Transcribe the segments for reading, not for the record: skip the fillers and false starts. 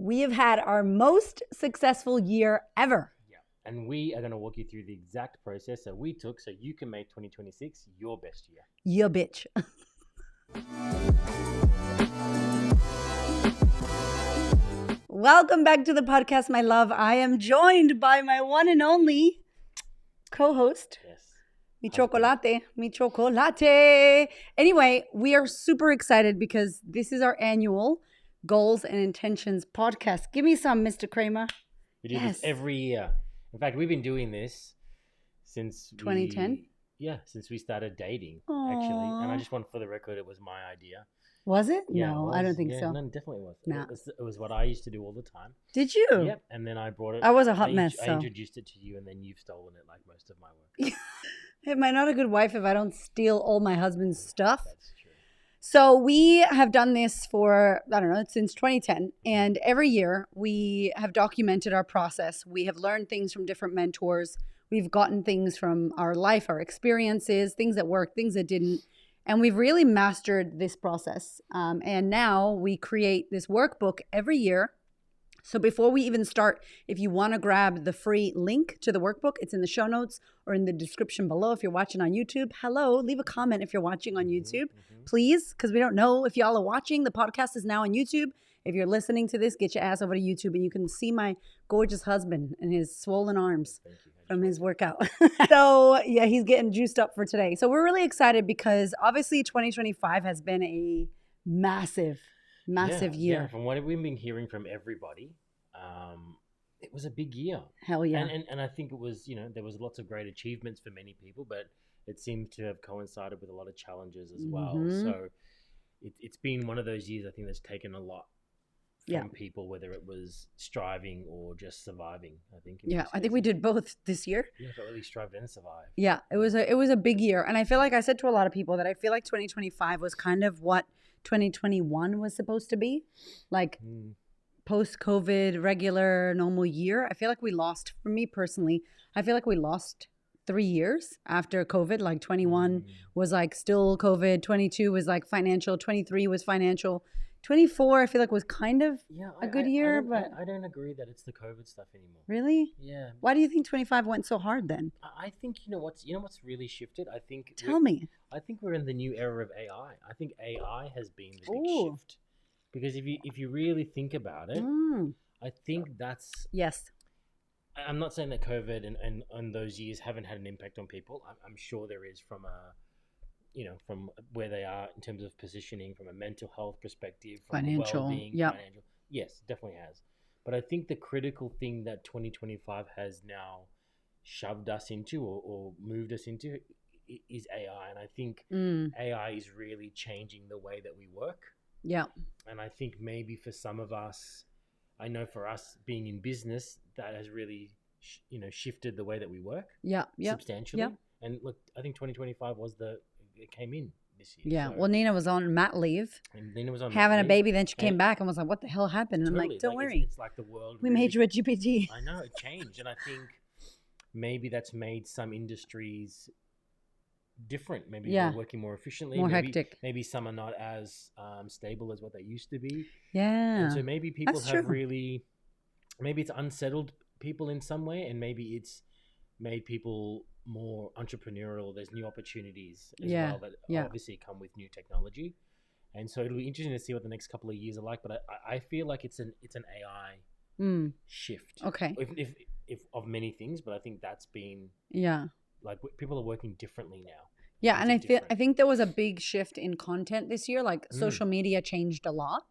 we have had our most successful year ever. Yeah. And we are going to walk you through the exact process that we took so you can make 2026 your best year. Yeah, bitch. Welcome back to the podcast, my love. I am joined by my one and only co-host. Yes. Mi chocolate. Anyway, we are super excited because this is our annual Goals and Intentions podcast. Give me some, Mr. Kramer. We do this every year. In fact, we've been doing this since 2010? Since we started dating, Aww. actually. And I just want for the record, it was my idea. Was it? Yeah, No, it was. I don't think so. No, it definitely was. Nah. It was what I used to do all the time. Did you? Yep. And then I brought it. I was a hot mess. I introduced it to you, and then you've stolen it like most of my work. Am I not a good wife if I don't steal all my husband's stuff? That's true. So we have done this for, I don't know, since 2010. And every year we have documented our process. We have learned things from different mentors. We've gotten things from our life, our experiences, things that worked, things that didn't. And we've really mastered this process. And now we create this workbook every year. So before we even start, if you want to grab the free link to the workbook, it's in the show notes or in the description below. If you're watching on YouTube, hello, leave a comment if you're watching on YouTube, please, because we don't know if y'all are watching. The podcast is now on YouTube. If you're listening to this, get your ass over to YouTube and you can see my gorgeous husband and his swollen arms from his workout. So yeah, he's getting juiced up for today. So we're really excited because obviously 2025 has been a massive year. Yeah, from what we've been hearing from everybody, it was a big year. Hell yeah. And I think it was, there was lots of great achievements for many people, but it seemed to have coincided with a lot of challenges as well. So it's been one of those years I think that's taken a lot from people, whether it was striving or just surviving, I think. I think we did both this year. Yeah, but at least strived and survived. Yeah, it was a big year. And I feel like I said to a lot of people that I feel like 2025 was kind of what 2021 was supposed to be. Like post-COVID, regular, normal year. I feel like we lost, for me personally, I feel like we lost 3 years after COVID. Like 21 was like still COVID, 22 was like financial, 23 was financial. 24, I feel like was kind of a good year, but I don't agree that it's the COVID stuff anymore. Really? Yeah. Why do you think 25 went so hard then? I think what's really shifted. I think Tell me. I think we're in the new era of AI. I think AI has been the big shift because if you really think about it, I think that's I'm not saying that COVID and those years haven't had an impact on people. I'm sure there is from from where they are in terms of positioning, from a mental health perspective, from financial, well-being, financial. Yes, definitely has. But I think the critical thing that 2025 has now shoved us into or moved us into is AI. And I think AI is really changing the way that we work. Yeah. And I think maybe for some of us, I know for us being in business, that has really, shifted the way that we work. Substantially. Yeah. And look, I think 2025 it came in this year. Yeah. So. Well, Nina was on mat leave. And Nina was on having a baby. Then she came back and was like, what the hell happened? And I'm like, don't worry. It's like the world. We made you a GPT. I know, it changed. And I think maybe that's made some industries different. Maybe they're working more efficiently. More hectic. Maybe some are not as stable as what they used to be. Yeah. And so maybe people maybe it's unsettled people in some way, and maybe it's made people more entrepreneurial. There's new opportunities as well that obviously come with new technology, and so it'll be interesting to see what the next couple of years are like. But I feel like it's an AI shift. Okay. If of many things, but I think that's been like people are working differently now. Yeah, and I think there was a big shift in content this year. Like social media changed a lot.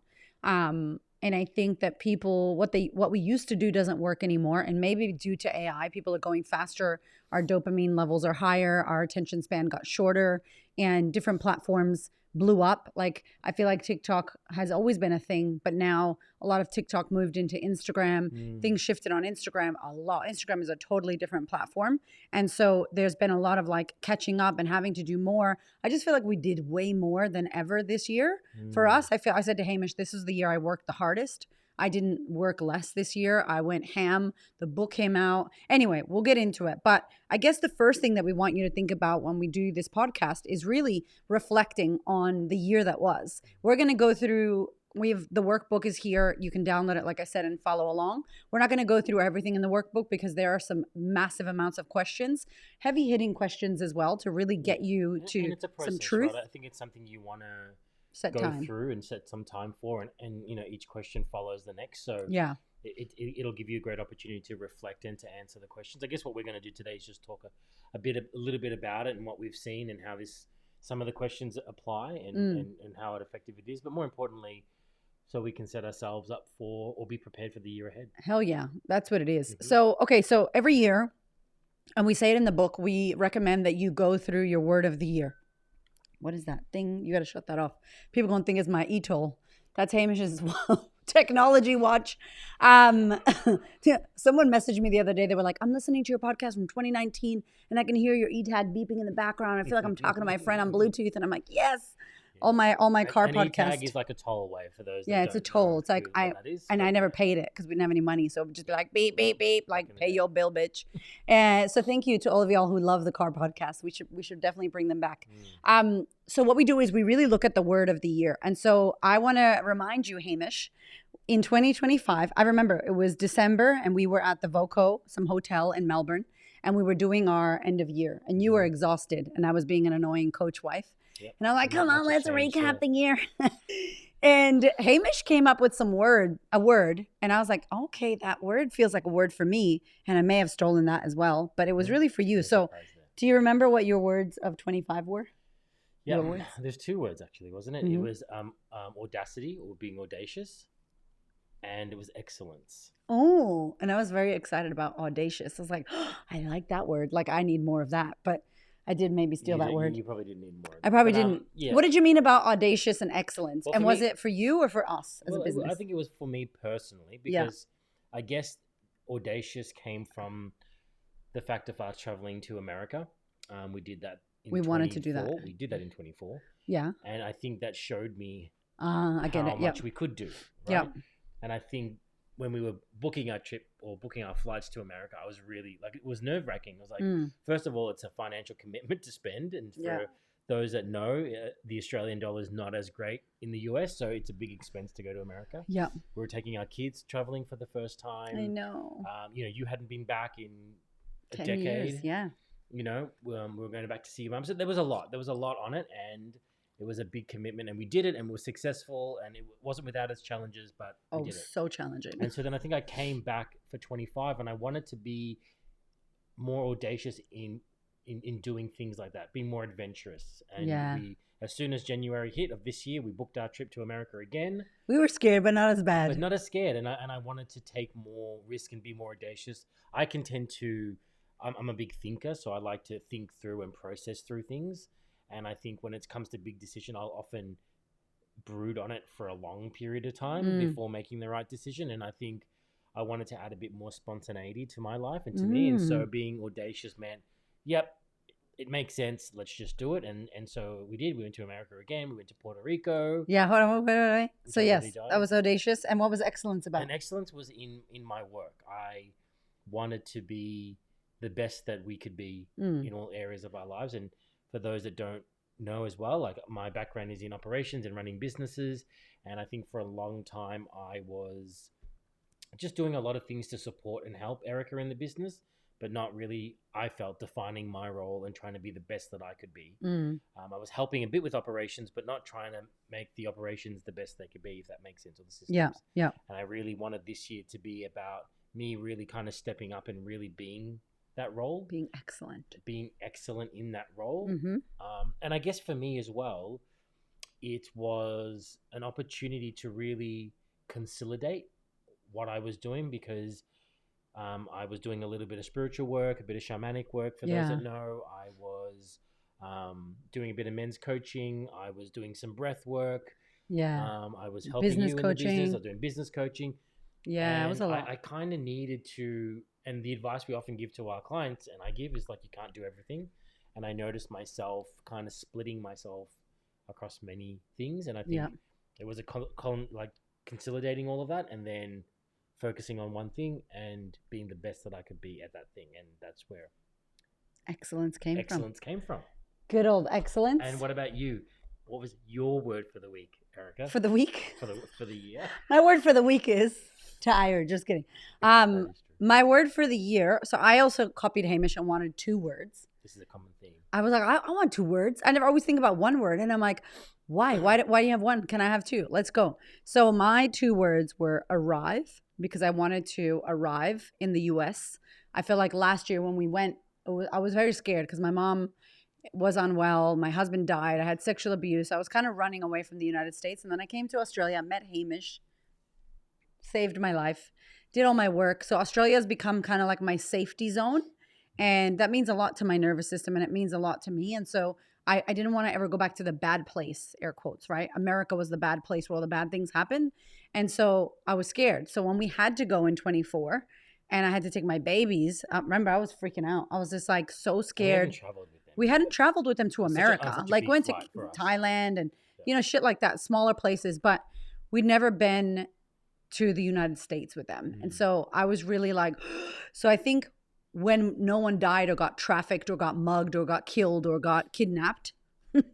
And I think that people, what we used to do doesn't work anymore. And maybe due to AI, people are going faster. Our dopamine levels are higher. Our attention span got shorter, and different platforms blew up. Like, I feel like TikTok has always been a thing, but now a lot of TikTok moved into Instagram. Things shifted on Instagram a lot. Instagram is a totally different platform. And so there's been a lot of like catching up and having to do more. I just feel like we did way more than ever this year. For us, I said to Hamish, this is the year I worked the hardest. I didn't work less this year. I went ham. The book came out. Anyway, we'll get into it. But I guess the first thing that we want you to think about when we do this podcast is really reflecting on the year that was. We're going to go through the workbook is here. You can download it, like I said, and follow along. We're not going to go through everything in the workbook because there are some massive amounts of questions, heavy hitting questions as well, to really get you to and it's a process, some truth. Right? I think it's something you want to go through and set some time for, and each question follows the next. So yeah, it'll give you a great opportunity to reflect and to answer the questions. I guess what we're going to do today is just talk a little bit about it and what we've seen and how some of the questions apply and how effective it is. But more importantly, so we can set ourselves up for or be prepared for the year ahead. Hell yeah, that's what it is. Mm-hmm. So every year, and we say it in the book, we recommend that you go through your word of the year. What is that thing? You got to shut that off. People gonna think it's my e-toll. That's Hamish's technology watch. Someone messaged me the other day. They were like, I'm listening to your podcast from 2019 and I can hear your e-tag beeping in the background. I feel like I'm talking to my friend on Bluetooth. And I'm like, yes. All my car podcasts. E-tag is like a toll away for those. Yeah, it's a toll. It's like I never paid it because we didn't have any money, so it would just be like beep beep beep, like pay your bill, bitch. And so thank you to all of y'all who love the car podcast. We should definitely bring them back. So what we do is we really look at the word of the year, and so I want to remind you, Hamish, in 2025, I remember it was December, and we were at the Voco, some hotel in Melbourne, and we were doing our end of year, and you were exhausted, and I was being an annoying coach wife. Yep. And I'm like, come on, let's recap the year. And Hamish came up with a word. And I was like, okay, that word feels like a word for me. And I may have stolen that as well, but it was really for you. So do you remember what your words of 25 were? Yeah, there's two words actually, wasn't it? Mm-hmm. It was audacity, or being audacious. And it was excellence. Oh, and I was very excited about audacious. I was like, oh, I like that word. Like I need more of that. But I did maybe steal that word. You probably didn't need more. I probably didn't. Yeah. What did you mean about audacious and excellence? Well, and was it for you or for us as a business? I think it was for me personally because I guess audacious came from the fact of us traveling to America. We did that in 24. Wanted to do that. We did that in 24. Yeah. And I think that showed me how much we could do. Right? Yeah. And I think when we were booking our trip or booking our flights to America, I was really it was nerve wracking. I was like, first of all, it's a financial commitment to spend. And for those that know, the Australian dollar is not as great in the US. So it's a big expense to go to America. Yeah. We were taking our kids traveling for the first time. I know. You hadn't been back in a 10 decade. Years, yeah. We were going back to see your mum. So there was a lot. There was a lot on it. And it was a big commitment, and we did it, and we were successful, and it wasn't without its challenges, but we did it. So challenging. And so then I think I came back for 25, and I wanted to be more audacious in doing things like that, being more adventurous. And as soon as January hit of this year, we booked our trip to America again. We were scared, but not as bad. But not as scared, and I wanted to take more risk and be more audacious. I can tend to, I'm a big thinker, so I like to think through and process through things. And I think when it comes to big decision, I'll often brood on it for a long period of time before making the right decision. And I think I wanted to add a bit more spontaneity to my life and to me. And so being audacious meant, yep, it makes sense. Let's just do it. And so we did. We went to America again. We went to Puerto Rico. Yeah, hold on, wait. So yes, that was audacious. And what was excellence about? And excellence was in my work. I wanted to be the best that we could be in all areas of our lives. And for those that don't know as well, like my background is in operations and running businesses. And I think for a long time, I was just doing a lot of things to support and help Erica in the business, but not really, I felt, defining my role and trying to be the best that I could be. I was helping a bit with operations, but not trying to make the operations the best they could be, if that makes sense, or the systems. Yeah. And I really wanted this year to be about me really kind of stepping up and really being that role, being excellent in that role. And I guess for me as well, it was an opportunity to really consolidate what I was doing, because I was doing a little bit of spiritual work, a bit of shamanic work. For those that know, I was doing a bit of men's coaching. I was doing some breath work. I was helping business you in coaching. The business. I was doing business coaching. It was a lot. I kind of needed to, and the advice we often give to our clients, and I give, is like, you can't do everything. And I noticed myself kind of splitting myself across many things. And I think it was like consolidating all of that and then focusing on one thing and being the best that I could be at that thing. And that's where excellence came from. Good old excellence. And what about you? What was your word for the week? Erica, For the week? For the year? My word for the week is tired. Just kidding. My word for the year. So I also copied Hamish and wanted 2 words. This is a common theme. I was like, I want 2 words. I never always think about 1 word. And I'm like, why? Why do you have 1? Can I have 2? Let's go. So my 2 words were arrive, because I wanted to arrive in the US. I feel like last year when we went, I was very scared because my mom was unwell. My husband died. I had sexual abuse. I was kind of running away from the United States. And then I came to Australia, met Hamish, saved my life, did all my work. So Australia has become kind of like my safety zone. And that means a lot to my nervous system, and it means a lot to me. And so I didn't want to ever go back to the bad place, air quotes, right? America was the bad place where all the bad things happen. And so I was scared. So when we had to go in 24 and I had to take my babies, remember, I was freaking out. I was just like so scared. We hadn't traveled with them to America. Like went to Thailand and, shit like that, smaller places. But we'd never been to the United States with them. And so I was really like, so I think when no one died or got trafficked or got mugged or got killed or got kidnapped and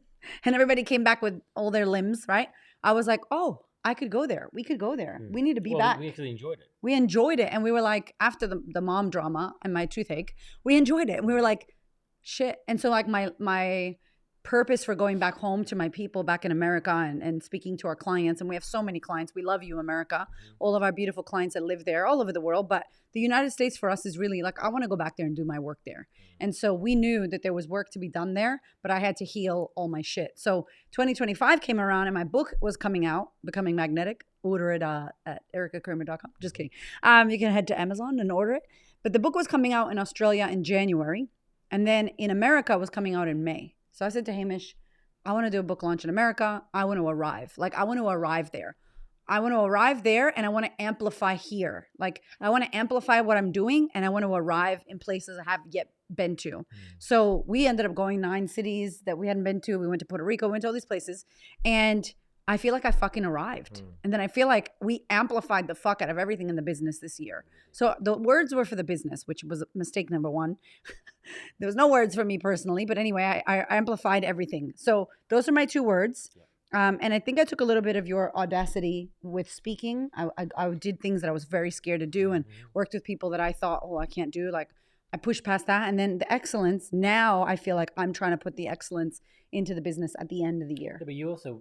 everybody came back with all their limbs, right? I was like, oh, I could go there. We could go there. We need to be back. We actually enjoyed it. We enjoyed it. And we were like, after the mom drama and my toothache, we enjoyed it. And we were like, shit. And so like my purpose for going back home to my people back in America and speaking to our clients, and we have so many clients. We love you, America. All of our beautiful clients that live there all over the world. But the United States for us is really like, I want to go back there and do my work there. And so we knew that there was work to be done there, but I had to heal all my shit. So 2025 came around and my book was coming out, Becoming Magnetic. Order it at ericakramer.com. Just kidding. You can head to Amazon and order it. But the book was coming out in Australia in January. And then in America, it was coming out in May. So I said to Hamish, I want to do a book launch in America. I want to arrive. Like, I want to arrive there. I want to arrive there and I want to amplify here. Like, I want to amplify what I'm doing and I want to arrive in places I haven't yet been to. So we ended up going 9 cities that we hadn't been to. We went to Puerto Rico, went to all these places. And I feel like I fucking arrived. And then I feel like we amplified the fuck out of everything in the business this year. So the words were for the business, which was mistake number 1. There was no words for me personally, but anyway, I amplified everything. So those are my 2 words. And I think I took a little bit of your audacity with speaking. I did things that I was very scared to do and worked with people that I thought, oh, I can't do. Like, I pushed past that. And then the excellence, now I feel like I'm trying to put the excellence into the business at the end of the year. Yeah, but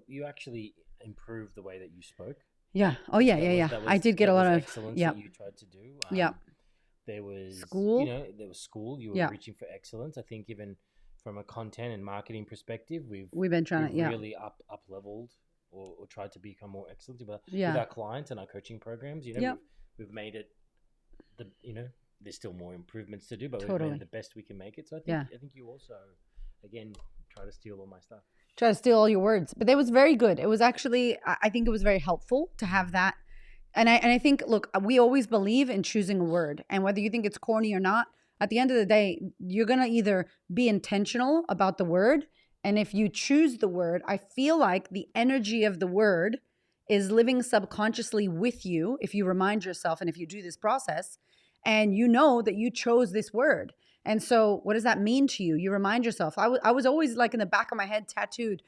you actually improved the way that you spoke. Yeah. Oh, yeah. I did get a lot of excellence that you tried to do. There was school. There was school. You were reaching for excellence. I think even from a content and marketing perspective, we've been trying to really up leveled or tried to become more excellent with our clients and our coaching programs. We've made it there's still more improvements to do, but we've made it the best we can make it. So I think you also, again, try to steal all my stuff. Try to steal all your words. But that was very good. It was actually, I think it was very helpful to have that. And I think, look, we always believe in choosing a word. And whether you think it's corny or not, at the end of the day, you're going to either be intentional about the word. And if you choose the word, I feel like the energy of the word is living subconsciously with you if you remind yourself and if you do this process. And you know that you chose this word. And so what does that mean to you? You remind yourself. I was always like in the back of my head tattooed,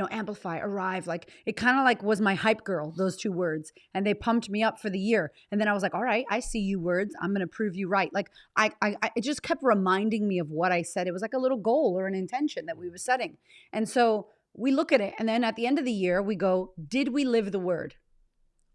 amplify, arrive. Like, it kind of like was my hype girl, those 2 words. And they pumped me up for the year. And then I was like, all right, I see you words. I'm going to prove you right. Like, it just kept reminding me of what I said. It was like a little goal or an intention that we were setting. And so we look at it. And then at the end of the year, we go, did we live the word?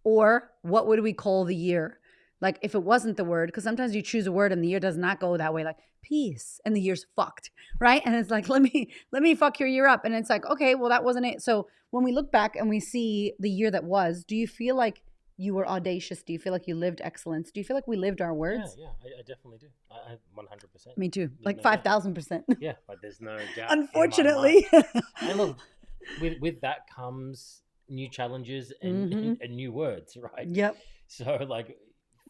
Or what would we call the year? Like, if it wasn't the word, because sometimes you choose a word and the year does not go that way, like peace, and the year's fucked, right? And it's like, let me fuck your year up. And it's like, okay, well, that wasn't it. So when we look back and we see the year that was, do you feel like you were audacious? Do you feel like you lived excellence? Do you feel like we lived our words? Yeah, I definitely do. I 100%. Me too. Like 5,000%. Yeah, like there's no doubt. Unfortunately. And look, with that comes new challenges and new words, right? Yep. So like,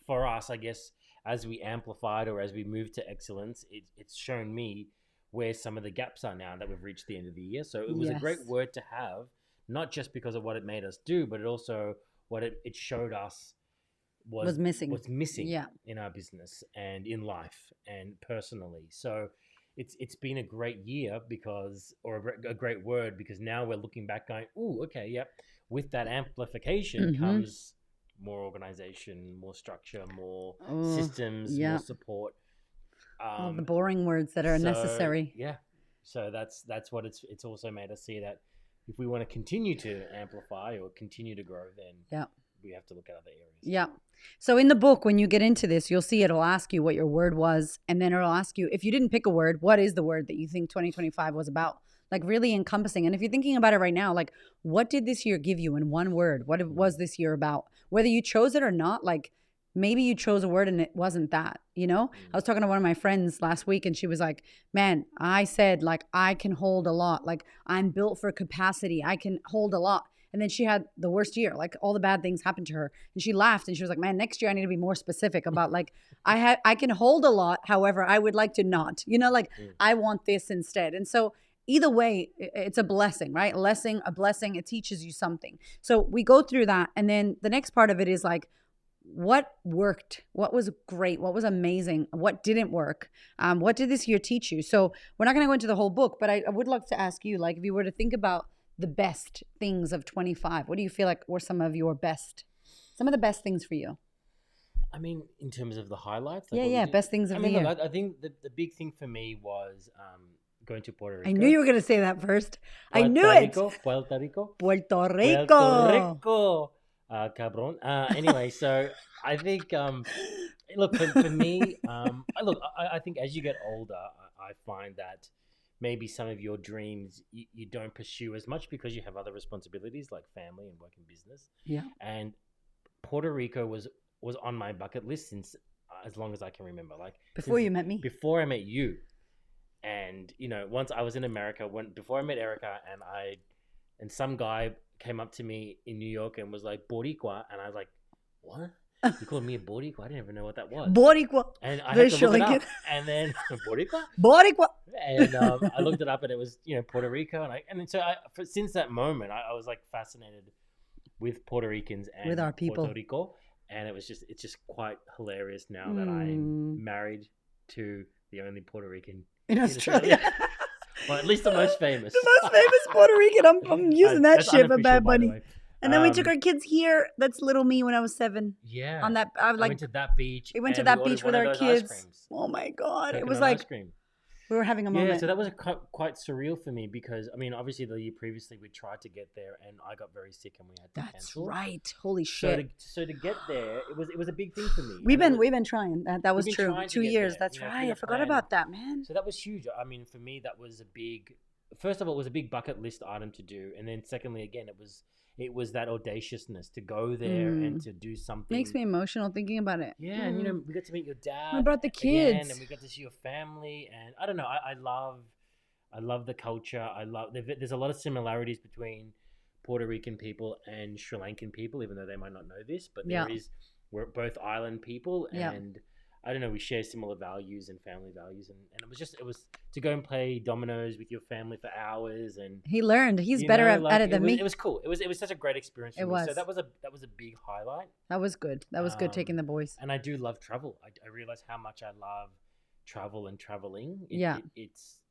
for us, I guess, as we amplified or as we moved to excellence, it's shown me where some of the gaps are now that we've reached the end of the year. So it was a great word to have, not just because of what it made us do, but it also what it showed us was missing in our business and in life and personally. So it's been a great year because, or a great word, because now we're looking back going, oh, okay, yep. With that amplification comes more organization, more structure, more systems, more support. All the boring words that are necessary. Yeah. So that's what it's also made us see that if we want to continue to amplify or continue to grow, then we have to look at other areas. Yeah. So in the book, when you get into this, you'll see it'll ask you what your word was. And then it'll ask you, if you didn't pick a word, what is the word that you think 2025 was about? Like really encompassing. And if you're thinking about it right now, like what did this year give you in one word? What was this year about? Whether you chose it or not, like maybe you chose a word and it wasn't that, you know? I was talking to one of my friends last week and she was like, man, I said like, I can hold a lot. Like I'm built for capacity. I can hold a lot. And then she had the worst year, like all the bad things happened to her. And she laughed and she was like, man, next year I need to be more specific about like, I can hold a lot. However, I would like to not, you know, like I want this instead. And so either way, it's a blessing, right? A blessing. It teaches you something. So we go through that. And then the next part of it is like, what worked? What was great? What was amazing? What didn't work? What did this year teach you? So we're not going to go into the whole book, but I would like to ask you, like, if you were to think about the best things of 25, what do you feel like were some of the best things for you? I mean, in terms of the highlights? Like best things of the year. Look, I think the big thing for me was going to Puerto Rico. I knew you were going to say that first. I knew it. Puerto Rico. Puerto Rico. Cabron. Anyway, so I think, look, for me, I think as you get older, I find that maybe some of your dreams you don't pursue as much because you have other responsibilities like family and work and business. Yeah. And Puerto Rico was on my bucket list since as long as I can remember. Like before you met me. Before I met you. And, once I was in America, before I met Erica and some guy came up to me in New York and was like, Boricua. And I was like, what? You called me a Boricua? I didn't even know what that was. Boricua. And I had to look it up. And then, Boricua? Boricua. And I looked it up and it was, Puerto Rico. And so since that moment, I was like fascinated with Puerto Ricans and with our people. Puerto Rico. And it's just quite hilarious now that I'm married to the only Puerto Rican in Australia. Well, at least the most famous. The most famous Puerto Rican. I'm using that shit for Bad Bunny. And then we took our kids here. That's little me when I was 7. Yeah. On that, I went to that beach. We went to that beach with our kids. Oh my God. It was like we were having a moment. Yeah, so that was quite surreal for me because, I mean, obviously the year previously we tried to get there and I got very sick and we had to cancel. That's right. Holy shit. So to get there, it was a big thing for me. We've been trying. That was true. 2 years. That's right. I forgot about that, man. So that was huge. I mean, for me, that was first of all, it was a big bucket list item to do. And then secondly, again, it was that audaciousness to go there and to do something. Makes me emotional thinking about it. Yeah, and we got to meet your dad. I brought the kids, again, and we got to see your family. And I don't know, I love the culture. There's a lot of similarities between Puerto Rican people and Sri Lankan people, even though they might not know this. But we're both island people, and I don't know, we share similar values and family values, and it was to go and play dominoes with your family for hours, and he learned. He's better at it than me. It was cool. It was such a great experience for me. So that was a big highlight. That was good. That was good taking the boys. And I do love travel. I realize how much I love travel and traveling.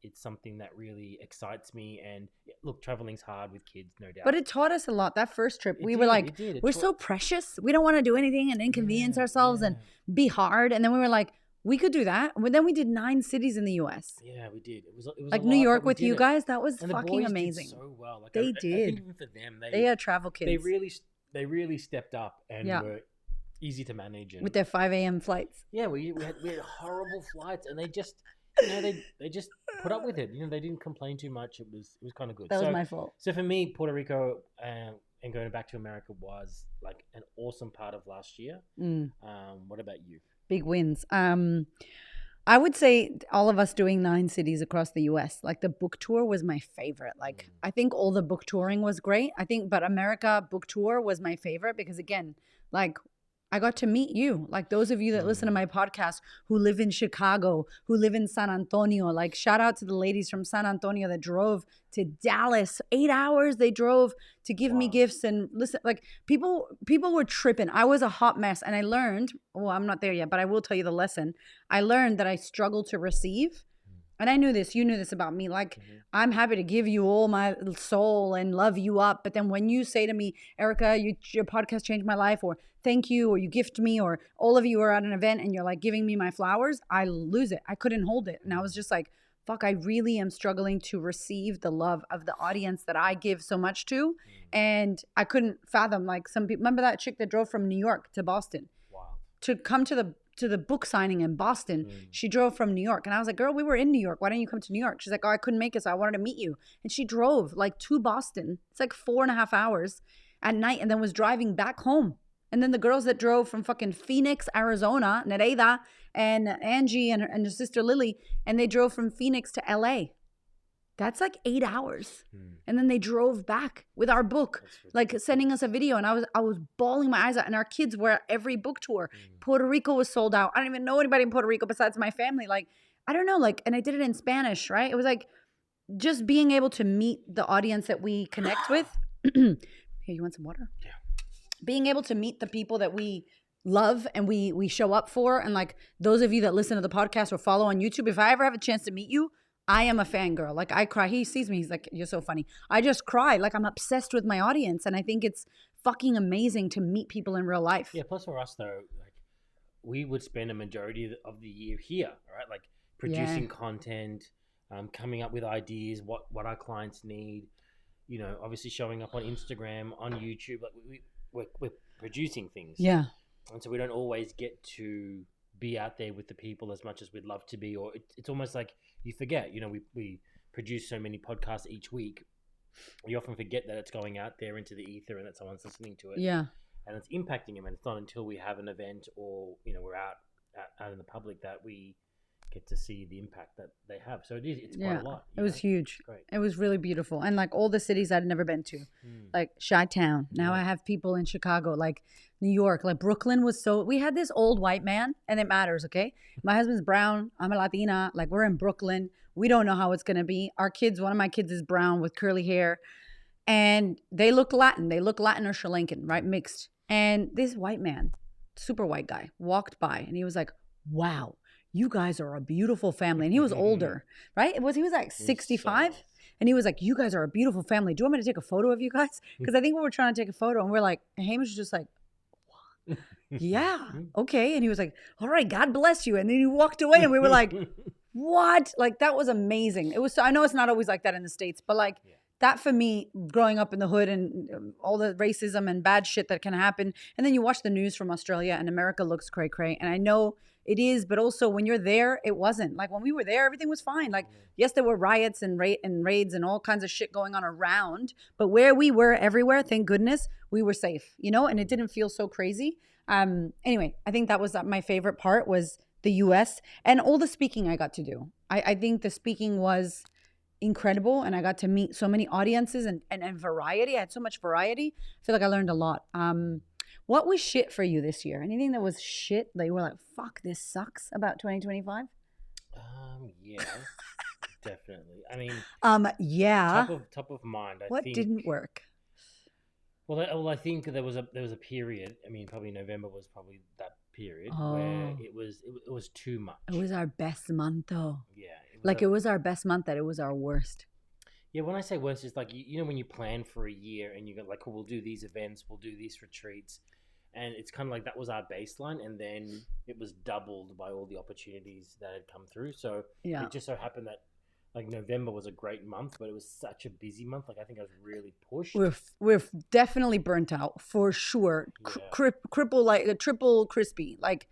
It's something that really excites me. And look, traveling's hard with kids, no doubt. But it taught us a lot. That first trip, we were like, we're so precious. We don't want to do anything and inconvenience ourselves and be hard. And then we were like, we could do that. But then we did 9 cities in the U.S. Yeah, we did. It was like New York with you guys. That was and fucking the boys amazing. Did so well. Like they I did. think even for them, they had travel kids. They really stepped up and were easy to manage. And, with their 5 a.m. flights. Yeah, we had horrible flights, and they just they just put up with it. They didn't complain too much. It was kind of good. That was my fault. So for me, Puerto Rico and going back to America was like an awesome part of last year. What about you? Big wins. I would say all of us doing 9 cities across the U.S. Like the book tour was my favorite. Like I think all the book touring was great. But America book tour was my favorite because again, like I got to meet you. Like those of you that listen to my podcast who live in Chicago, who live in San Antonio, like shout out to the ladies from San Antonio that drove to Dallas. 8 hours they drove to give me gifts and listen. Like people were tripping. I was a hot mess and I learned, I'm not there yet, but I will tell you the lesson. I learned that I struggle to receive And I knew this, you knew this about me. Like, I'm happy to give you all my soul and love you up. But then when you say to me, Erica, your podcast changed my life, or thank you, or you gift me, or all of you are at an event and you're like giving me my flowers, I lose it. I couldn't hold it. And I was just like, fuck, I really am struggling to receive the love of the audience that I give so much to. And I couldn't fathom, like, some people, remember that chick that drove from New York to Boston? Wow. To come to the book signing in Boston. She drove from New York. And I was like, girl, we were in New York. Why don't you come to New York? She's like, oh, I couldn't make it, so I wanted to meet you. And she drove like to Boston. It's like 4.5 hours at night, and then was driving back home. And then the girls that drove from fucking Phoenix, Arizona, Nereida and Angie and her sister Lily, and they drove from Phoenix to LA. That's like 8 hours. And then they drove back with our book, like sending us a video. And I was bawling my eyes out. And our kids were at every book tour. Puerto Rico was sold out. I don't even know anybody in Puerto Rico besides my family. Like, I don't know. Like, and I did it in Spanish, right? It was like just being able to meet the audience that we connect with. Here, you want some water? Yeah. Being able to meet the people that we love and we show up for. And like those of you that listen to the podcast or follow on YouTube, if I ever have a chance to meet you, I am a fangirl. Like, I cry. He sees me. He's like, you're so funny. I just cry. Like, I'm obsessed with my audience. And I think it's fucking amazing to meet people in real life. Yeah. Plus for us though, like, we would spend a majority of the year here, right? Like producing content, coming up with ideas, what our clients need, you know, obviously showing up on Instagram, on YouTube. Like we're producing things. Yeah. And so we don't always get to be out there with the people as much as we'd love to be, or it's almost like you forget, you know, we produce so many podcasts each week. You often forget that it's going out there into the ether and that someone's listening to it. Yeah. And it's impacting them. And it's not until we have an event or, you know, we're out in the public that we get to see the impact that they have. So it's quite a lot. It was huge. Great. It was really beautiful. And like all the cities I'd never been to, like Chi-Town. Now I have people in Chicago, like New York, like Brooklyn was we had this old white man, and it matters, okay? My husband's brown. I'm a Latina. Like, we're in Brooklyn. We don't know how it's going to be. Our kids, one of my kids is brown with curly hair, and they look Latin. They look Latin or Sri Lankan, right? Mixed. And this white man, super white guy, walked by and he was like, wow, you guys are a beautiful family. And he was older, right? He was like 65. And he was like, you guys are a beautiful family. Do you want me to take a photo of you guys? Because I think we were trying to take a photo and we're like, and Hamish was just like, what? Yeah, okay. And he was like, all right, God bless you. And then he walked away and we were like, what? Like, that was amazing. It was so, I know it's not always like that in the States, but like, that for me, growing up in the hood and all the racism and bad shit that can happen. And then you watch the news from Australia and America looks cray cray. And I know it is, but also when you're there, it wasn't. Like, when we were there, everything was fine. Like, yes, there were riots and raids and all kinds of shit going on around. But where we were everywhere, thank goodness, we were safe, you know, and it didn't feel so crazy. Anyway, I think that was my favorite part was the US and all the speaking I got to do. I think the speaking was incredible and I got to meet so many audiences and variety. I had so much variety. I feel like I learned a lot. What was shit for you this year? Anything that was shit that you were like, fuck, this sucks about 2025? Yeah, definitely. I mean, yeah. Top of mind. I what think, didn't work? Well, I think there was a period. I mean, probably November was probably that period where it was too much. It was our best month though. Yeah. It was our best month that it was our worst. Yeah, when I say worst, it's like, you know, when you plan for a year and you go like, oh, we'll do these events, we'll do these retreats. And it's kind of like that was our baseline. And then it was doubled by all the opportunities that had come through. So it just so happened that like November was a great month, but it was such a busy month. Like, I think I was really pushed. We're definitely burnt out for sure. Cripple, like a triple crispy, like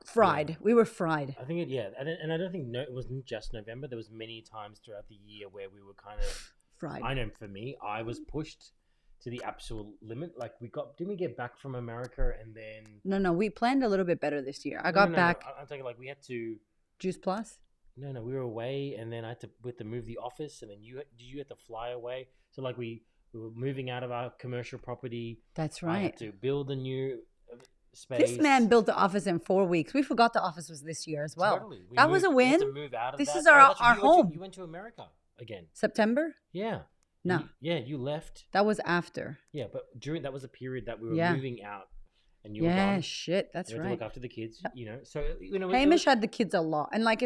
fried. Yeah. We were fried. I think and I don't think it wasn't just November. There was many times throughout the year where we were kind of fried. I know for me, I was pushed to the absolute limit. Like, didn't we get back from America and then? No, we planned a little bit better this year. I got back. I'm talking like we had to Juice Plus. No, we were away, and then I had to move the office, and then you had to fly away. So like we were moving out of our commercial property. That's right. I had to build a new space. This man built the office in 4 weeks. We forgot the office was this year as well. Totally. That was a win. We had to move out of this that. Is our home. You went to America again. September? Yeah. No. You left. That was after. Yeah, but that was a period that we were moving out. and you were gone. Shit, that's you had right. to look after the kids, So Hamish had the kids a lot, and like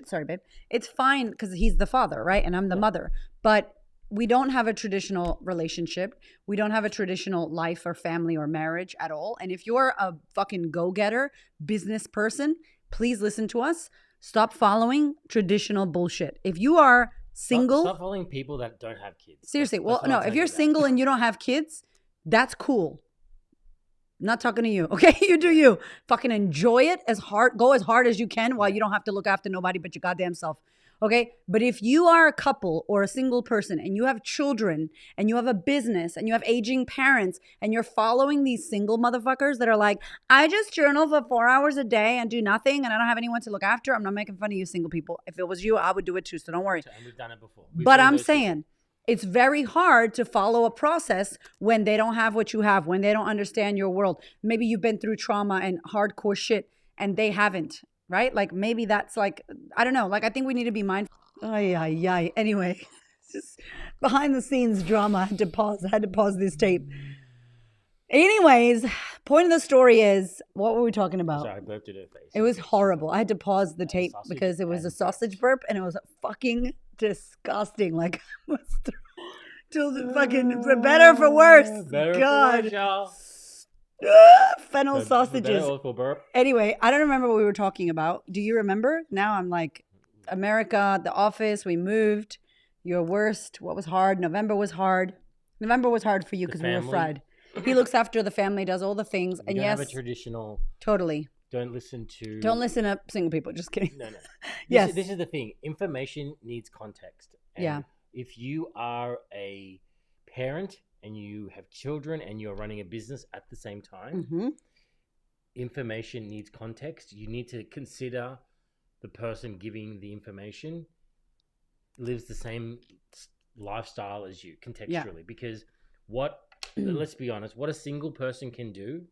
sorry, babe. It's fine because he's the father, right, and I'm the mother. But we don't have a traditional relationship. We don't have a traditional life or family or marriage at all. And if you're a fucking go-getter business person, please listen to us. Stop following traditional bullshit. If you are single, stop following people that don't have kids. Seriously, no. If you're single and you don't have kids, that's cool. I'm not talking to you, okay? You do you. Fucking enjoy it go as hard as you can while you don't have to look after nobody but your goddamn self, okay? But if you are a couple or a single person and you have children and you have a business and you have aging parents and you're following these single motherfuckers that are like, I just journal for 4 hours a day and do nothing and I don't have anyone to look after, I'm not making fun of you single people. If it was you, I would do it too, so don't worry. And we've done it before. But I'm saying, it's very hard to follow a process when they don't have what you have, when they don't understand your world. Maybe you've been through trauma and hardcore shit and they haven't, right? Like maybe that's like, I don't know. Like I think we need to be mindful. Anyway, just behind the scenes drama. I had to pause this tape. Anyways, point of the story is, what were we talking about? Sorry, I burped in her face. It was horrible. I had to pause the tape because it was a sausage burp and it was fucking disgusting. Like, till the fucking, for better for worse. God. Fennel sausages. Anyway, I don't remember what we were talking about. Do you remember? Now I'm like, America, The Office, we moved. Your worst. What was hard? November was hard. November was hard for you because we were fried. He looks after the family, does all the things. We don't have a traditional. Totally. Don't listen to single people. Just kidding. No. This is the thing. Information needs context. And if you are a parent and you have children and you're running a business at the same time, information needs context. You need to consider the person giving the information lives the same lifestyle as you contextually, because let's be honest, what a single person can do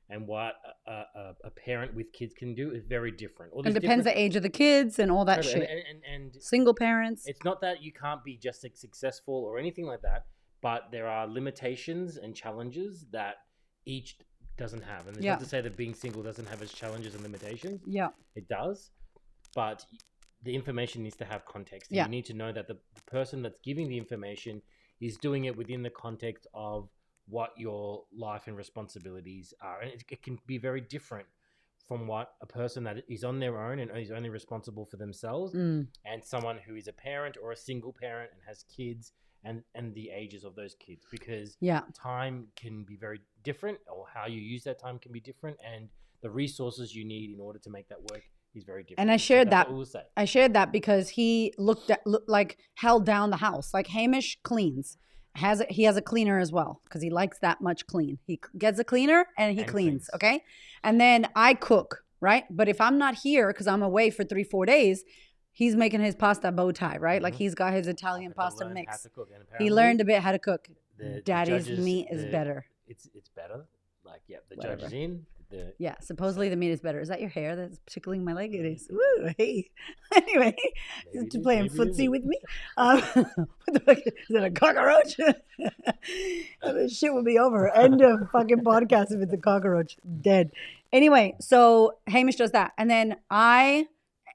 and what a parent with kids can do is very different. It depends the age of the kids and all that shit. And single parents. It's not that you can't be just successful or anything like that, but there are limitations and challenges that each doesn't have. And it's not to say that being single doesn't have its challenges and limitations. Yeah. It does. But the information needs to have context. And you need to know that the person that's giving the information is doing it within the context of what your life and responsibilities are. And it can be very different from what a person that is on their own and is only responsible for themselves and someone who is a parent or a single parent and has kids and the ages of those kids, because time can be very different, or how you use that time can be different, and the resources you need in order to make that work is very different. And I shared that. I shared that because he held down the house. Like Hamish cleans. He has a cleaner as well because he likes that much clean. He gets a cleaner and he cleans, okay? And then I cook, right? But if I'm not here because I'm away for 3-4 days, he's making his pasta bow tie, right? Like he's got his Italian pasta mix. He learned a bit how to cook. Daddy's meat is better. It's better. Like, the judge is in. Supposedly the meat is better. Is that your hair that's tickling my leg? It is. Woo, hey. Anyway, to playing footsie with me. What the fuck? Is that a cockroach? This shit will be over. End of fucking podcast if it's a cockroach. Dead. Anyway, so Hamish does that. And then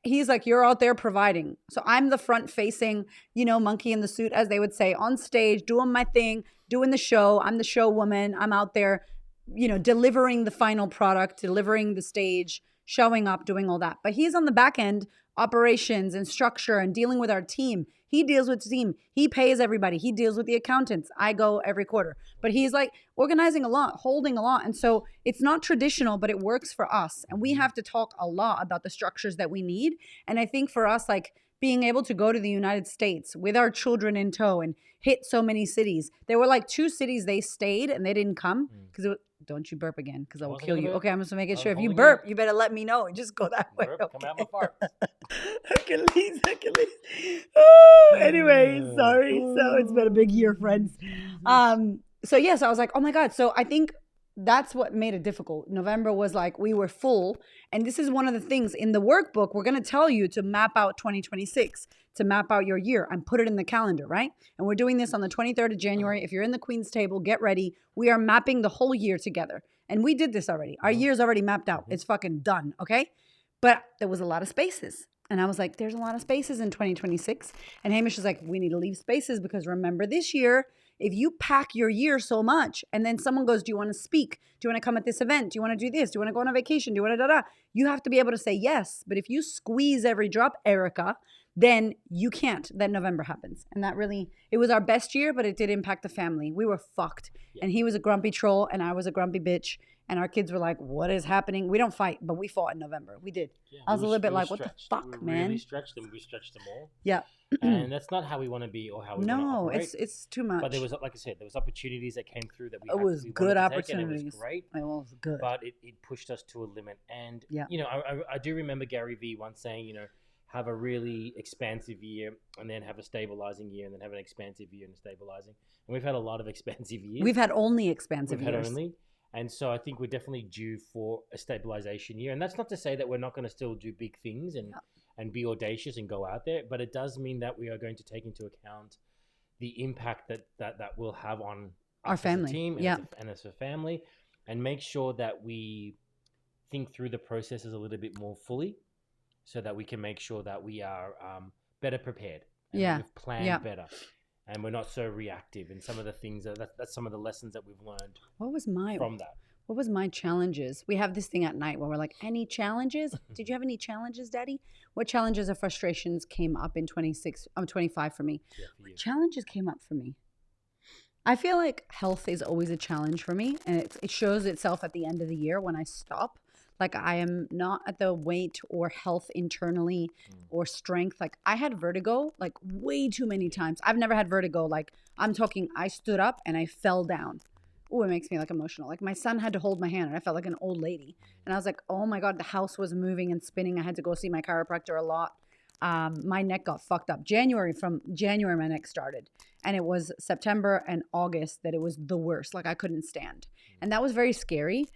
he's like, you're out there providing. So I'm the front facing, monkey in the suit, as they would say, on stage, doing my thing, doing the show. I'm the show woman. I'm out there, delivering the final product, delivering the stage, showing up, doing all that. But he's on the back end, operations and structure and dealing with our team. He deals with the team. He pays everybody. He deals with the accountants. I go every quarter. But he's like organizing a lot, holding a lot. And so it's not traditional, but it works for us. And we have to talk a lot about the structures that we need. And I think for us, like being able to go to the United States with our children in tow and hit so many cities. There were like 2 cities they stayed and they didn't come because don't you burp again because I will kill you. Okay, I'm just making sure. If you burp, you better let me know and just go that way. Burp, come out my fart. Hercules. Oh, anyway, sorry. So it's been a big year, friends. So I was like, oh my God. So I think that's what made it difficult. November was like, we were full. And this is one of the things in the workbook, we're going to tell you to map out 2026, to map out your year and put it in the calendar, right? And we're doing this on the 23rd of January. If you're in the Queen's Table, get ready. We are mapping the whole year together. And we did this already. Our year's already mapped out. It's fucking done, okay? But there was a lot of spaces. And I was like, there's a lot of spaces in 2026. And Hamish was like, we need to leave spaces because remember this year, if you pack your year so much and then someone goes, do you want to speak? Do you want to come at this event? Do you want to do this? Do you want to go on a vacation? Do you want to da-da? You have to be able to say yes. But if you squeeze every drop, Erica, then you can't. Then November happens. And that really, it was our best year, but it did impact the family. We were fucked. Yeah. And he was a grumpy troll and I was a grumpy bitch. And our kids were like, what is happening? We don't fight, but we fought in November. We did. Yeah, I was a little bit like, what the fuck, man? We really stretched them. We stretched them all. Yeah. And that's not how we want to be or how we want to operate. No, it's too much. But there was, like I said, there was opportunities that came through that we It was good opportunities. It was great. It was good. But it pushed us to a limit. And, you know, I do remember Gary Vee once saying, you know, have a really expansive year and then have a stabilizing year and then have an expansive year and a stabilizing. And we've had a lot of expansive years. We've had only expansive years. And so I think we're definitely due for a stabilization year. And that's not to say that we're not going to still do big things and be audacious and go out there. But it does mean that we are going to take into account the impact that will have on our family, as a team and as a family, and make sure that we think through the processes a little bit more fully so that we can make sure that we are better prepared. And we've planned better. And we're not so reactive in some of the things that's some of the lessons that we've learned. From that? What was my challenges? We have this thing at night where we're like, any challenges? Did you have any challenges, Daddy? What challenges or frustrations came up in 25 for me? Yeah, for challenges came up for me. I feel like health is always a challenge for me. And it shows itself at the end of the year when I stop. Like I am not at the weight or health internally or strength. Like I had vertigo like way too many times. I've never had vertigo. Like I'm talking, I stood up and I fell down. Oh, it makes me like emotional. Like my son had to hold my hand and I felt like an old lady. And I was like, oh my God, the house was moving and spinning. I had to go see my chiropractor a lot. My neck got fucked up. From January, my neck started. And it was September and August that it was the worst. Like I couldn't stand. And that was very scary.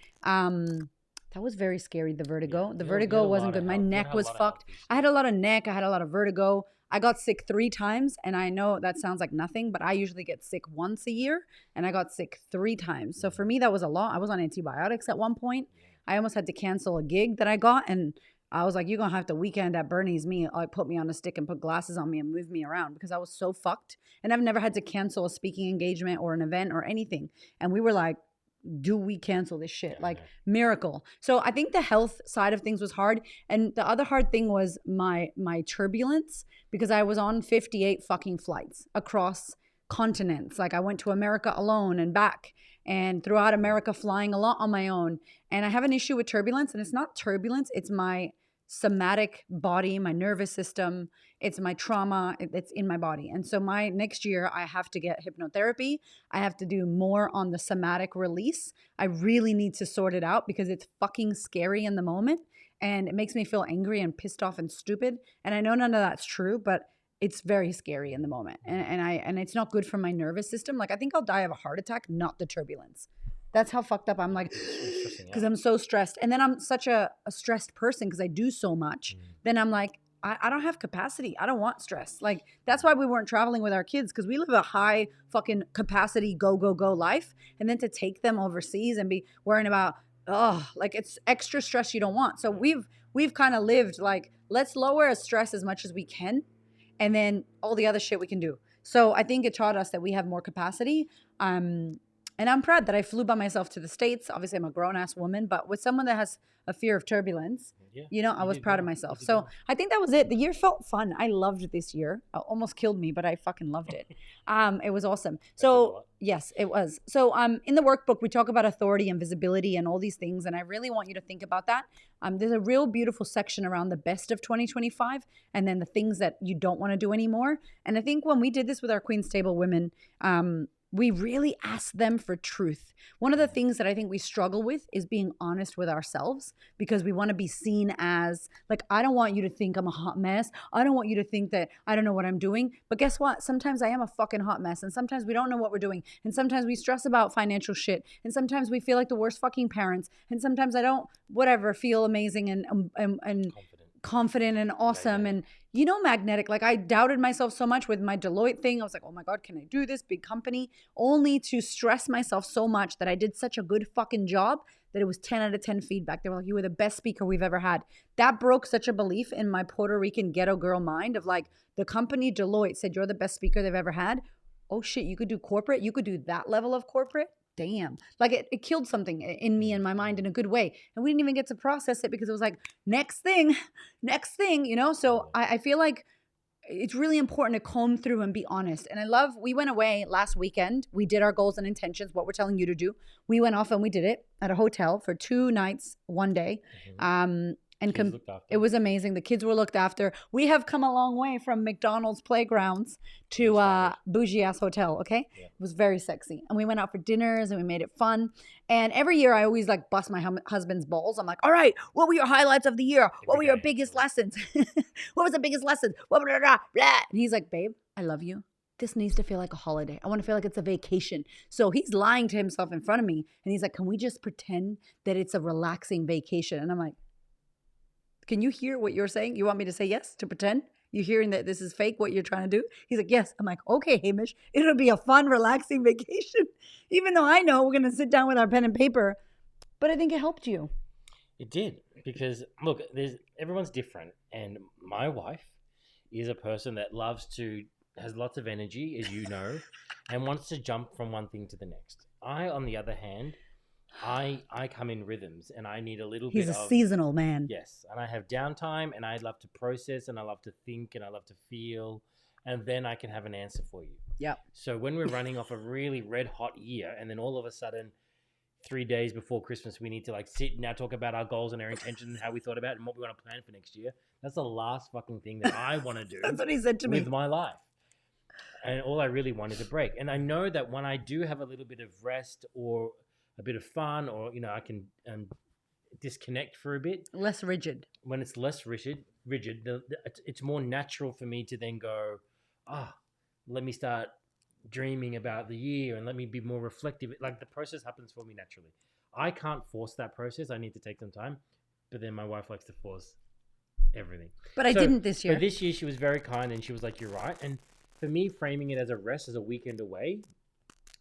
That was very scary, the vertigo. Yeah, the vertigo wasn't good. My neck was fucked. I had a lot of neck. I had a lot of vertigo. I got sick 3 times. And I know that sounds like nothing, but I usually get sick once a year. And I got sick 3 times. So for me, that was a lot. I was on antibiotics at one point. I almost had to cancel a gig that I got. And I was like, you're going to have to weekend at Bernie's me. Like put me on a stick and put glasses on me and move me around because I was so fucked. And I've never had to cancel a speaking engagement or an event or anything. And we were like, do we cancel this shit? Like miracle. So I think the health side of things was hard. And the other hard thing was my turbulence because I was on 58 fucking flights across continents. Like I went to America alone and back and throughout America flying a lot on my own. And I have an issue with turbulence and it's not turbulence. It's my somatic body, my nervous system. It's my trauma. It's in my body. And so my next year, I have to get hypnotherapy. I have to do more on the somatic release. I really need to sort it out because it's fucking scary in the moment. And it makes me feel angry and pissed off and stupid. And I know none of that's true, but it's very scary in the moment. And it's not good for my nervous system. Like I think I'll die of a heart attack, not the turbulence. That's how fucked up I'm like, because I'm so stressed. And then I'm such a stressed person because I do so much. Then I'm like, I don't have capacity. I don't want stress. Like, that's why we weren't traveling with our kids because we live a high fucking capacity, go, go, go life. And then to take them overseas and be worrying about, like it's extra stress you don't want. So we've kind of lived like, let's lower our stress as much as we can. And then all the other shit we can do. So I think it taught us that we have more capacity. And I'm proud that I flew by myself to the States. Obviously, I'm a grown-ass woman, but with someone that has a fear of turbulence, I was proud of myself. So I think that was it. The year felt fun. I loved this year. It almost killed me, but I fucking loved it. It was awesome. So yes, it was. So in the workbook, we talk about authority and visibility and all these things. And I really want you to think about that. There's a real beautiful section around the best of 2025 and then the things that you don't want to do anymore. And I think when we did this with our Queen's Table women, we really ask them for truth. One of the things that I think we struggle with is being honest with ourselves because we want to be seen as like, I don't want you to think I'm a hot mess. I don't want you to think that I don't know what I'm doing. But guess what? Sometimes I am a fucking hot mess. And sometimes we don't know what we're doing. And sometimes we stress about financial shit. And sometimes we feel like the worst fucking parents. And sometimes I don't, feel amazing and confident and awesome. And, magnetic. Like I doubted myself so much with my Deloitte thing. I was like, oh my God, can I do this? Big company. Only to stress myself so much that I did such a good fucking job that it was 10 out of 10 feedback. They were like, you were the best speaker we've ever had. That broke such a belief in my Puerto Rican ghetto girl mind of like, the company Deloitte said you're the best speaker they've ever had. Oh shit, you could do corporate? You could do that level of corporate? Damn. Like it killed something in me and my mind in a good way. And we didn't even get to process it because it was like, next thing. So I feel like it's really important to comb through and be honest. And we went away last weekend. We did our goals and intentions, what we're telling you to do. We went off and we did it at a hotel for 2 nights, 1 day. And it was amazing. The kids were looked after. We have come a long way from McDonald's playgrounds to bougie ass hotel. Okay, yeah. It was very sexy, and we went out for dinners and we made it fun. And every year I always like bust my husband's balls. I'm like, all right, what were your highlights of the year? What were your biggest lessons? What was the biggest lesson? Blah, blah, blah, blah. And he's like, babe, I love you. This needs to feel like a holiday. I want to feel like it's a vacation. So he's lying to himself in front of me, and he's like, can we just pretend that it's a relaxing vacation? And I'm like, can you hear what you're saying? You want me to say yes to pretend? You hearing that this is fake, what you're trying to do? He's like, yes. I'm like, okay, Hamish, it'll be a fun, relaxing vacation. Even though I know we're going to sit down with our pen and paper. But I think it helped you. It did. Because, look, everyone's different. And my wife is a person that has lots of energy, as you know, and wants to jump from one thing to the next. I, on the other hand, I come in rhythms and I need a little bit of... He's a seasonal man. Yes. And I have downtime and I love to process and I love to think and I love to feel, and then I can have an answer for you. Yeah. So when we're running off a really red hot year and then all of a sudden 3 days before Christmas, we need to like sit and now talk about our goals and our intentions and how we thought about it and what we want to plan for next year. That's the last fucking thing that I want to do. That's what he said to me. With my life. And all I really want is a break. And I know that when I do have a little bit of rest or a bit of fun, or I can disconnect for a bit. Less rigid. When it's less rigid, it's more natural for me to then go, let me start dreaming about the year and let me be more reflective. Like the process happens for me naturally. I can't force that process. I need to take some time. But then my wife likes to force everything. But I didn't this year. But this year she was very kind and she was like, you're right. And for me, framing it as a rest, as a weekend away,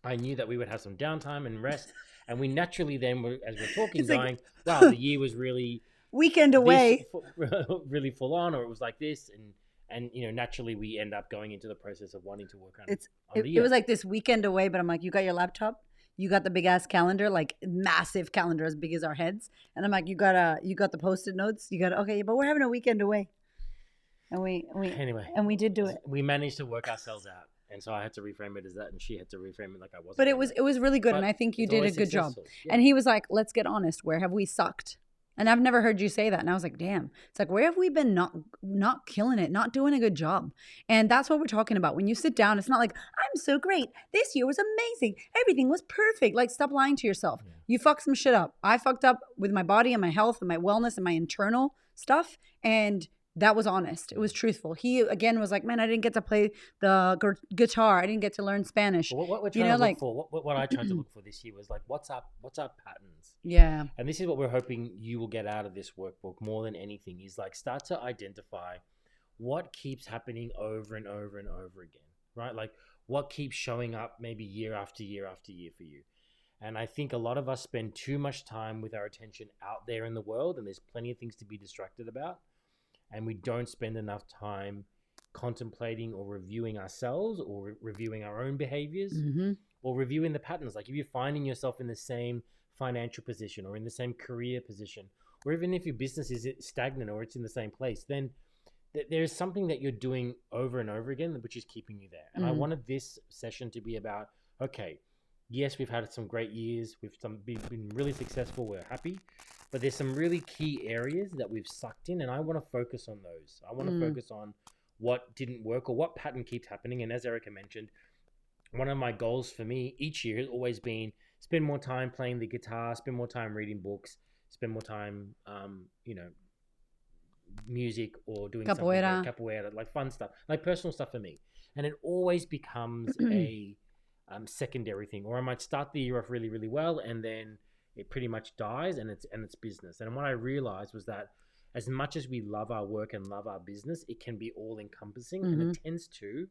I knew that we would have some downtime and rest. And we naturally then, as we're talking, going, wow, the year was really... Weekend away. Really full on, or it was like this. And naturally we end up going into the process of wanting to work on the year. It was like this weekend away, but I'm like, you got your laptop? You got the big ass calendar, like massive calendar as big as our heads. And I'm like, you got the Post-it notes? Okay, but we're having a weekend away. And we did do it. We managed to work ourselves out. And so I had to reframe it as that, and she had to reframe it like I wasn't. But it was really good, and I think you did a good job. Yeah. And he was like, let's get honest. Where have we sucked? And I've never heard you say that. And I was like, damn. It's like, where have we been not killing it, not doing a good job? And that's what we're talking about. When you sit down, it's not like, I'm so great. This year was amazing. Everything was perfect. Like, stop lying to yourself. Yeah. You fucked some shit up. I fucked up with my body and my health and my wellness and my internal stuff. And that was honest. It was truthful. He, again, was like, man, I didn't get to play the guitar. I didn't get to learn Spanish. Well, what we're trying to look for, what I tried to look for this year was like, what's our patterns? Yeah. And this is what we're hoping you will get out of this workbook more than anything, is like start to identify what keeps happening over and over and over again, right? Like what keeps showing up maybe year after year after year for you. And I think a lot of us spend too much time with our attention out there in the world, and there's plenty of things to be distracted about. And we don't spend enough time contemplating or reviewing ourselves or reviewing our own behaviors or reviewing the patterns. Like if you're finding yourself in the same financial position or in the same career position, or even if your business is stagnant or it's in the same place, then there's something that you're doing over and over again, which is keeping you there. And I wanted this session to be about, okay, yes, we've had some great years. We've been really successful. We're happy. But there's some really key areas that we've sucked in, and I want to focus on those. I want to focus on what didn't work or what pattern keeps happening. And as Erica mentioned, one of my goals for me each year has always been spend more time playing the guitar, spend more time reading books, spend more time, music or doing capoeira, like fun stuff, like personal stuff for me. And it always becomes a secondary thing, or I might start the year off really, really well, and then it pretty much dies and it's business. And what I realized was that as much as we love our work and love our business, it can be all encompassing, and it tends to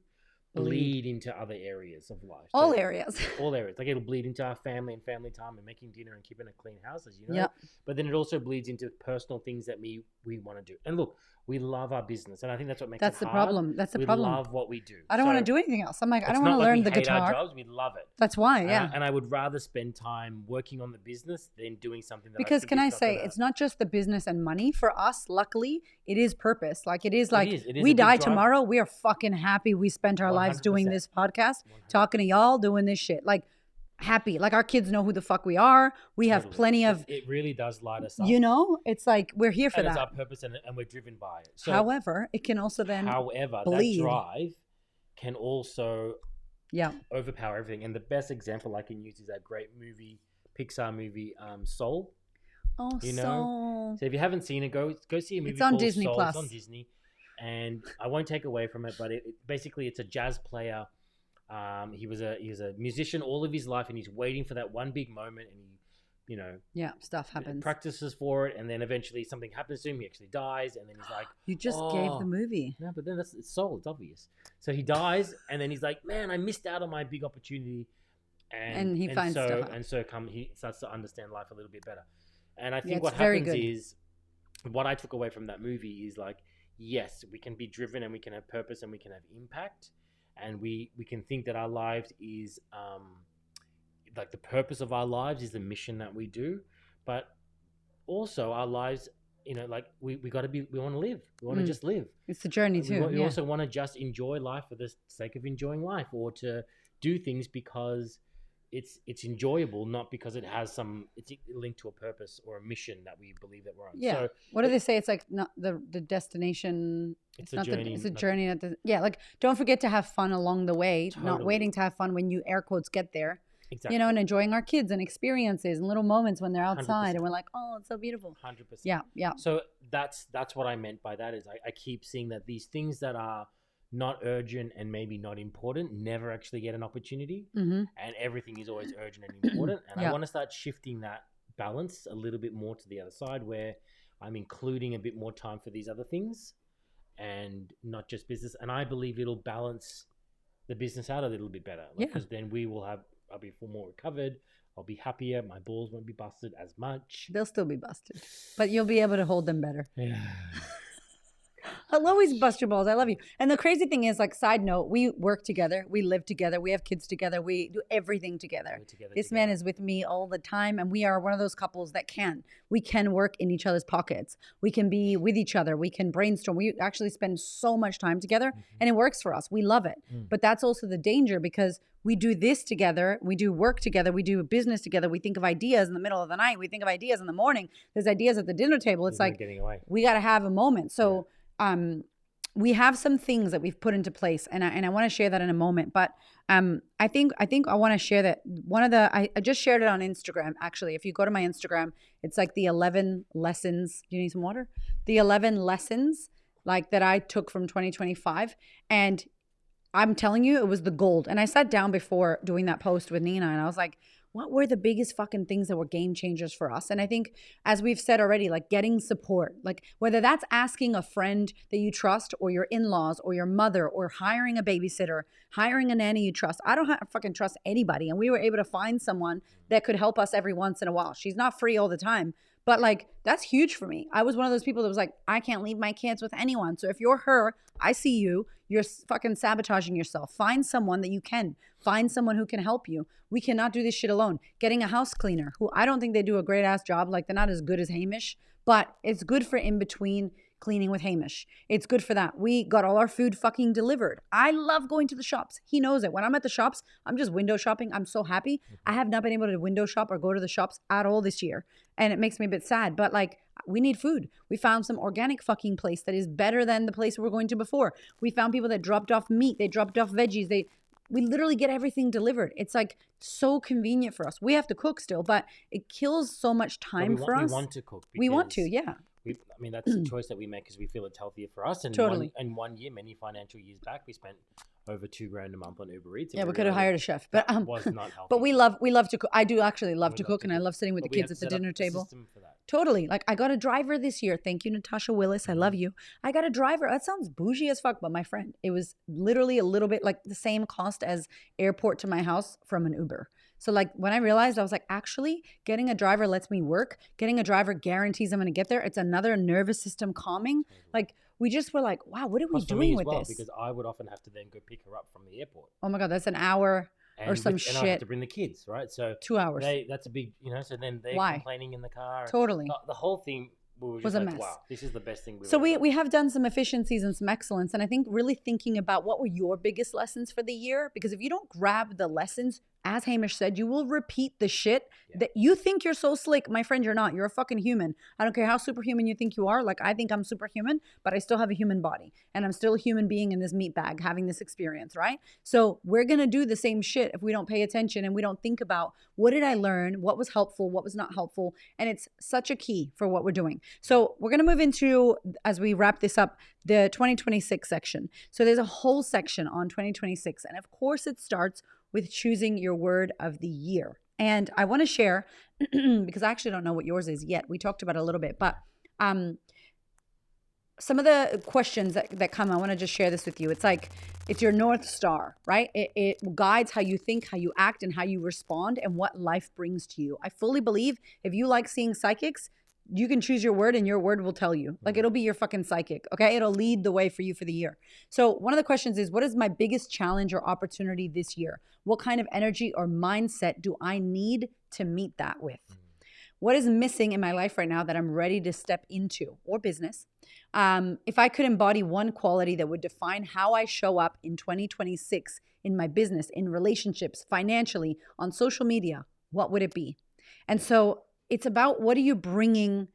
bleed into other areas of life. All areas. All areas. Like it'll bleed into our family and family time and making dinner and keeping a clean house, as you know. Yep. But then it also bleeds into personal things that we want to do. And look, we love our business, and I think that's what makes it hard. Problem. That's the problem. We love what we do. I don't want to do anything else. I'm like, I don't want to learn the guitar. Our jobs, we love it. That's why, And I would rather spend time working on the business than doing something that because can I say, it's not just the business and money for us. Luckily, it is purpose. Like it is like we die tomorrow, we are fucking happy we spent our lives doing this podcast, 100%. Talking to y'all, doing this shit. Like happy. Like our kids know who the fuck we are. We have plenty of. It really does light us up. You know, it's like we're here for that. It's our purpose, and we're driven by it. So, however, it can also then. That drive can also overpower everything. And the best example I can use is that great movie, Pixar movie, Soul. Oh, you know? Soul. So if you haven't seen it, go see a movie. It's on Disney Soul. Plus. It's on Disney, and I won't take away from it, but basically it's a jazz player. He was a musician all of his life, and he's waiting for that one big moment, and he, stuff happens. Practices for it, and then eventually something happens to him. He actually dies, and then he's like, "You just gave the movie." No, but then it's Soul. It's obvious. So he dies, and then he's like, "Man, I missed out on my big opportunity." And he finds stuff out. And so he starts to understand life a little bit better. And I think what happens is, what I took away from that movie is like, yes, we can be driven, and we can have purpose, and we can have impact. And we can think that our lives is like the purpose of our lives is the mission that we do, but also our lives, like we want to live. We want to just live. It's the journey too. We also want to just enjoy life for the sake of enjoying life, or to do things because it's enjoyable, not because it's linked to a purpose or a mission that we believe that we're on. Yeah. So what do they say? It's like not the destination. It's a journey. It's a journey. Like don't forget to have fun along the way. Totally. Not waiting to have fun when you air quotes get there. Exactly. And enjoying our kids and experiences and little moments when they're outside 100%. And we're like, oh, it's so beautiful. 100%. Yeah. So that's what I meant by that is I keep seeing that these things that are not urgent and maybe not important never actually get an opportunity, and everything is always urgent and important. And I want to start shifting that balance a little bit more to the other side, where I'm including a bit more time for these other things and not just business. And I believe it'll balance the business out a little bit better, because then I'll be more recovered. I'll be happier. My balls won't be busted as much. They'll still be busted, but you'll be able to hold them better. Yeah. I'll always bust your balls. I love you. And the crazy thing is, like, side note, we work together. We live together. We have kids together. We do everything together. This man is with me all the time. And we are one of those couples that we can work in each other's pockets. We can be with each other. We can brainstorm. We actually spend so much time together, and it works for us. We love it. But that's also the danger, because we do this together. We do work together. We do business together. We think of ideas in the middle of the night. We think of ideas in the morning. There's ideas at the dinner table. It's like, we got to have a moment. So, we have some things that we've put into place, and I want to share that in a moment. But I think I want to share that I just shared it on Instagram. Actually, if you go to my Instagram, it's like the 11 lessons. Do you need some water? The 11 lessons like that I took from 2025, and I'm telling you, it was the gold. And I sat down before doing that post with Nina, and I was like, what were the biggest fucking things that were game changers for us? And I think, as we've said already, like getting support, like whether that's asking a friend that you trust, or your in-laws, or your mother, or hiring a babysitter, hiring a nanny you trust. I don't fucking trust anybody. And we were able to find someone that could help us every once in a while. She's not free all the time, but like, that's huge for me. I was one of those people that was like, I can't leave my kids with anyone. So if you're her, I see you. You're fucking sabotaging yourself. Find someone that you can. Find someone who can help you. We cannot do this shit alone. Getting a house cleaner, who I don't think they do a great ass job. Like, they're not as good as Hamish, but it's good for in between cleaning with Hamish. It's good for that. We got all our food fucking delivered. I love going to the shops. He knows it. When I'm at the shops, I'm just window shopping. I'm so happy. I have not been able to window shop or go to the shops at all this year. And it makes me a bit sad. But like, we need food. We found some organic fucking place that is better than the place we were going to before. We found people that dropped off meat. They dropped off veggies. We literally get everything delivered. It's like so convenient for us. We have to cook still, but it kills so much time for us. We want to cook. We want to, yeah. I mean, that's a choice that we make because we feel it's healthier for us. And totally. In 1 year, many financial years back, we spent over $2,000 a month on Uber Eats. Yeah, we could have hired a chef, but was not healthy. but we love to cook. I do actually love to cook, and I love sitting with the kids at the dinner table. For that. Totally. Like, I got a driver this year. Thank you, Natasha Willis. I love you. I got a driver. That sounds bougie as fuck, but my friend, it was literally a little bit like the same cost as airport to my house from an Uber. So like when I realized, I was like, actually getting a driver lets me work. Getting a driver guarantees I'm going to get there. It's another nervous system calming. Like, we just were like, wow, what are we doing with this? Because I would often have to then go pick her up from the airport. Oh my God, that's an hour or some shit. And I have to bring the kids, right? So 2 hours. That's a big, so then they're complaining in the car. Totally. The whole thing was a mess. Wow, this is the best thing we've So ever done. we have done some efficiencies and some excellence. And I think really thinking about what were your biggest lessons for the year? Because if you don't grab the lessons, as Hamish said, you will repeat the shit that you think you're so slick. My friend, you're not. You're a fucking human. I don't care how superhuman you think you are. Like, I think I'm superhuman, but I still have a human body. And I'm still a human being in this meat bag having this experience, right? So we're going to do the same shit if we don't pay attention and we don't think about what did I learn? What was helpful? What was not helpful? And it's such a key for what we're doing. So we're going to move into, as we wrap this up, the 2026 section. So there's a whole section on 2026. And of course, it starts with choosing your word of the year. And I want to share, because I actually don't know what yours is yet. We talked about it a little bit, but some of the questions that come, I want to just share this with you. It's like, it's your North Star, right? It guides how you think, how you act, and how you respond, and what life brings to you. I fully believe if you like seeing psychics, you can choose your word and your word will tell you. Like, it'll be your fucking psychic, okay? It'll lead the way for you for the year. So one of the questions is, what is my biggest challenge or opportunity this year? What kind of energy or mindset do I need to meet that with? What is missing in my life right now that I'm ready to step into, or business? If I could embody one quality that would define how I show up in 2026 in my business, in relationships, financially, on social media, what would it be? And so it's about, what are you bringing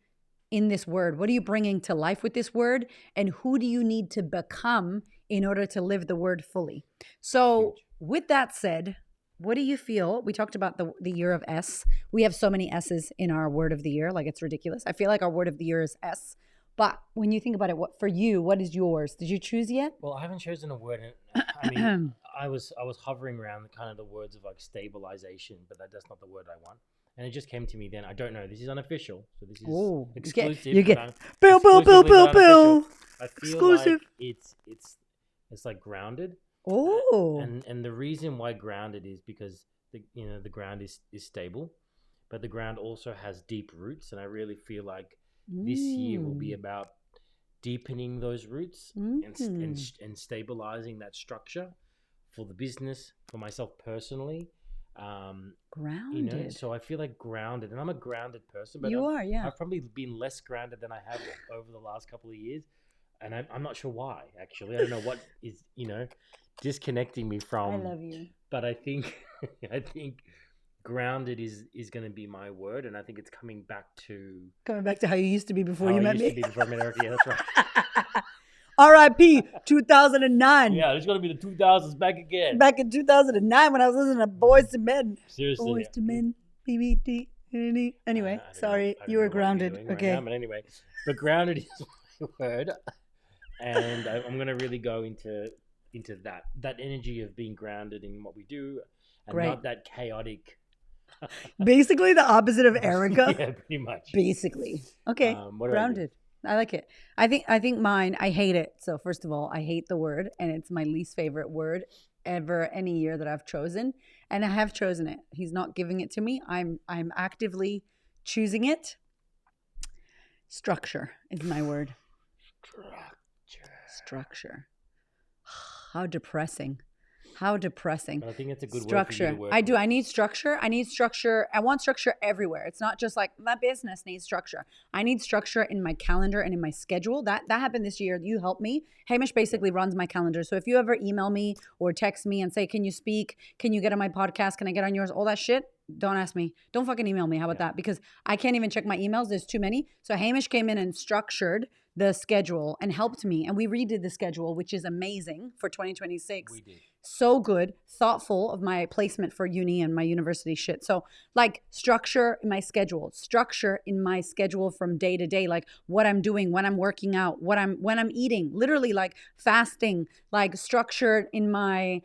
in this word? What are you bringing to life with this word? And who do you need to become in order to live the word fully? So with that said, what do you feel? We talked about the year of S. We have so many S's in our word of the year. Like, it's ridiculous. I feel like our word of the year is S. But when you think about it, what for you, what is yours? Did you choose yet? Well, I haven't chosen a word. I mean, I was hovering around kind of the words of like stabilization, but that's not the word I want. And it just came to me then. I don't know. This is unofficial. So this is exclusive. You get bill. I feel exclusive. Like it's like grounded. Oh. And the reason why grounded is because the ground is stable, but the ground also has deep roots. And I really feel like this year will be about deepening those roots and stabilizing that structure for the business, for myself personally. Grounded. So I feel like grounded, and I'm a grounded person, but I've probably been less grounded than I have over the last couple of years, and I'm not sure why. Actually, I don't know what is disconnecting me from. I love you, but I think grounded is going to be my word, and I think it's coming back to how you used to be before you met me. Before I met Erica, yeah, that's right. R.I.P. 2009. Yeah, it's going to be the 2000s back again. Back in 2009 when I was listening to Boys to Men. Seriously. Boys to Men. BBT. Anyway, sorry. You were grounded. Okay. Right now, but anyway, but grounded is my word. And I'm going to really go into that energy of being grounded in what we do, and not that chaotic. Basically the opposite of Erica. Yeah, pretty much. Basically. Okay. Grounded. I like it. I think mine, I hate it. So first of all, I hate the word, and it's my least favorite word ever any year that I've chosen. And I have chosen it. He's not giving it to me. I'm actively choosing it. Structure is my word. Structure. How depressing. But I think it's a good structure. Word for you to work I do. with. I need structure. I want structure everywhere. It's not just like my business needs structure. I need structure in my calendar and in my schedule. That happened this year. You helped me. Hamish basically runs my calendar. So if you ever email me or text me and say, can you speak? Can you get on my podcast? Can I get on yours? All that shit. Don't ask me. Don't fucking email me. How about that? Because I can't even check my emails. There's too many. So Hamish came in and structured the schedule and helped me. And we redid the schedule, which is amazing for 2026. We did. so good, thoughtful of my placement for uni and my university shit. So like structure in my schedule from day to day, like what I'm doing, when I'm working out, when I'm eating, literally like fasting, like structure in my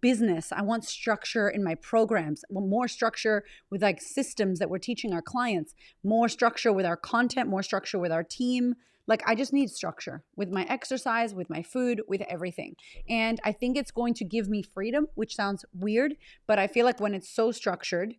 business. I want structure in my programs, more structure with like systems that we're teaching our clients, more structure with our content, more structure with our team. Like I just need structure with my exercise, with my food, with everything. And I think it's going to give me freedom, which sounds weird, but I feel like when it's so structured,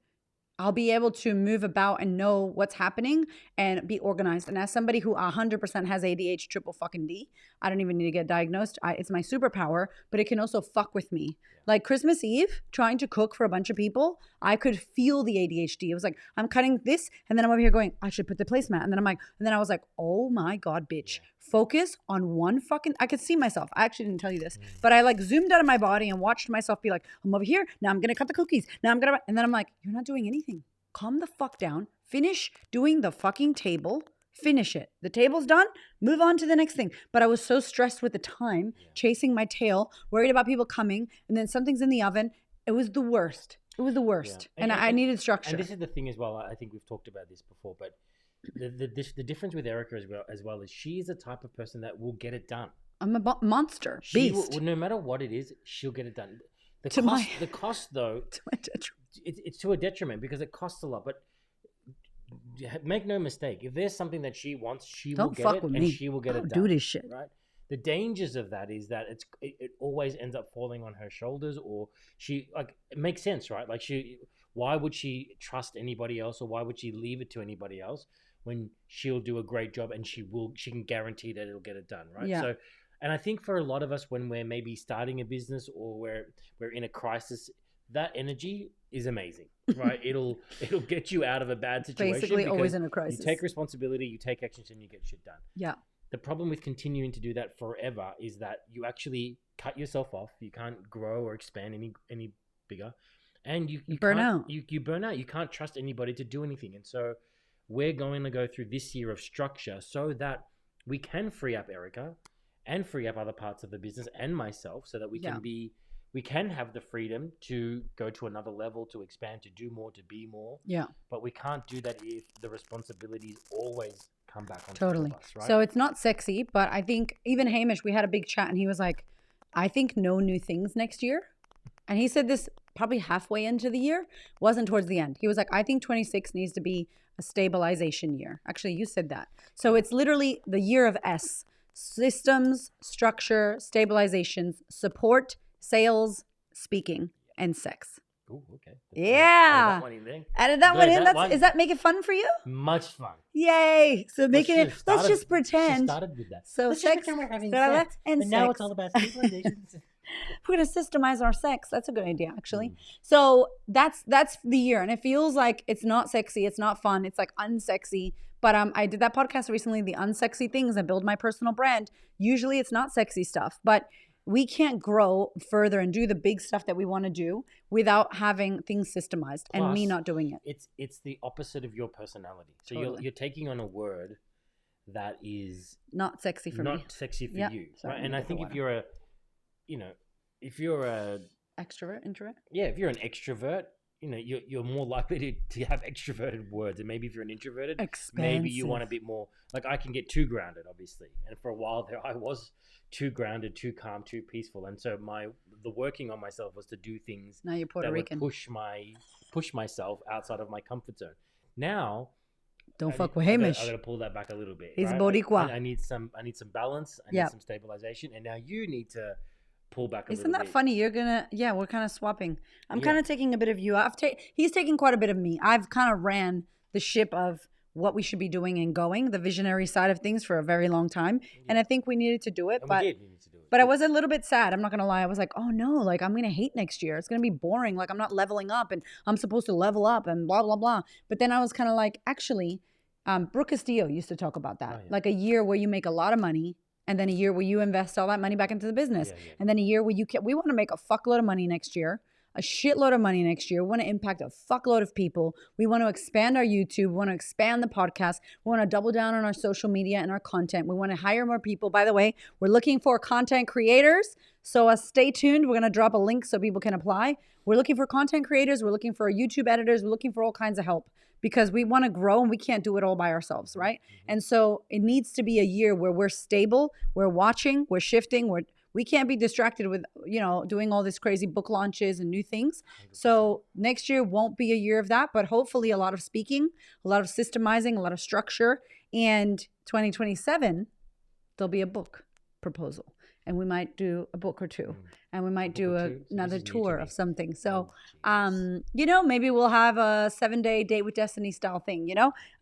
I'll be able to move about and know what's happening and be organized. And as somebody who 100% has ADHD triple fucking D, I don't even need to get diagnosed. It's my superpower, but it can also fuck with me. Like Christmas Eve, trying to cook for a bunch of people, I could feel the ADHD. It was like, I'm cutting this, and then I'm over here going, I should put the placemat. And then I was like, oh my God, bitch. Focus on one fucking, I could see myself. I actually didn't tell you this, but I like zoomed out of my body and watched myself be like, I'm over here. Now I'm going to cut the cookies. And then I'm like, you're not doing anything. Calm the fuck down. Finish doing the fucking table. Finish it. The table's done. Move on to the next thing. But I was so stressed with the time, chasing my tail, worried about people coming, and then something's in the oven. It was the worst. It was the worst. Yeah. And I needed structure. And this is the thing as well. I think we've talked about this before, but the difference with Erica as well is she is the type of person that will get it done. I'm a monster, beast. No matter what it is, she'll get it done. The cost though, to my detriment. It's to a detriment because it costs a lot. But make no mistake, if there's something that she wants, she will get it, and she will get it done. Do this shit, right? The dangers of that is that it always ends up falling on her shoulders, or it makes sense, right? Like why would she trust anybody else, or why would she leave it to anybody else when she'll do a great job and she can guarantee that it'll get it done, right? Yeah. So, and I think for a lot of us, when we're maybe starting a business or we're in a crisis, that energy is amazing, right? it'll get you out of a bad situation. Basically, always in a crisis. You take responsibility, you take actions, and you get shit done. Yeah. The problem with continuing to do that forever is that you actually cut yourself off. You can't grow or expand any bigger, and you burn out. You burn out. You can't trust anybody to do anything, and so we're going to go through this year of structure so that we can free up Erica and free up other parts of the business and myself, so that we can have the freedom to go to another level, to expand, to do more, to be more. Yeah. But we can't do that if the responsibilities always come back on totally. top of us, right? So it's not sexy, but I think even Hamish, we had a big chat and he was like, I think no new things next year. And he said this probably halfway into the year, wasn't towards the end. He was like, I think 26 needs to be a stabilization year. Actually, you said that. So it's literally the year of S. Systems, structure, stabilizations, support, sales, speaking, and sex. Ooh, okay. Yeah. Added that one in. Is that make it fun for you? Much fun. Yay. So let's just pretend. She started with that. So let's sex, we're having sex. And sex. Now it's all about stabilization. We're going to systemize our sex. That's a good idea, actually. So that's the year. And it feels like it's not sexy. It's not fun. It's like unsexy. But I did that podcast recently, the unsexy things. I build my personal brand. Usually it's not sexy stuff. But we can't grow further and do the big stuff that we want to do without having things systemized. Plus, and me not doing it. It's the opposite of your personality. So totally. you're taking on a word that is not sexy for me. Not sexy for you. Sorry, right? And I think if you're a extrovert, introvert? Yeah, if you're an extrovert, you're more likely to have extroverted words. And maybe if you're an introverted, maybe you want a bit more, like I can get too grounded, obviously. And for a while there, I was too grounded, too calm, too peaceful. And so the working on myself was to do things now you're Puerto Rican. Would push myself outside of my comfort zone. Now, don't fuck with Hamish. I got to pull that back a little bit. He's right? Boricua. I need some balance. I need some stabilization. And now you need to pull back a little bit. Isn't that funny? We're kind of swapping. I'm kind of taking a bit of you. He's taking quite a bit of me. I've kind of ran the ship of what we should be doing and going, the visionary side of things for a very long time. Yeah. And I think we needed to do it. But I was a little bit sad. I'm not going to lie. I was like, oh no, like I'm going to hate next year. It's going to be boring. Like I'm not leveling up and I'm supposed to level up and blah, blah, blah. But then I was kind of like, actually, Brooke Castillo used to talk about that. Oh, yeah. Like a year where you make a lot of money and then a year where you invest all that money back into the business. Yeah, yeah. And then a year where we want to make a fuckload of money next year. a shitload of money next year. We want to impact a fuckload of people. We want to expand our YouTube. We want to expand the podcast. We want to double down on our social media and our content. We want to hire more people. By the way, we're looking for content creators. So stay tuned. We're going to drop a link so people can apply. We're looking for content creators. We're looking for YouTube editors. We're looking for all kinds of help because we want to grow and we can't do it all by ourselves, right? And so it needs to be a year where we're stable, we're watching, we're shifting, we can't be distracted with, doing all this crazy book launches and new things. 100%. So next year won't be a year of that, but hopefully a lot of speaking, a lot of systemizing, a lot of structure. And 2027, there'll be a book proposal. And we might do a book or two. And we might do another tour of something. So, maybe we'll have a 7-day Date with Destiny style thing,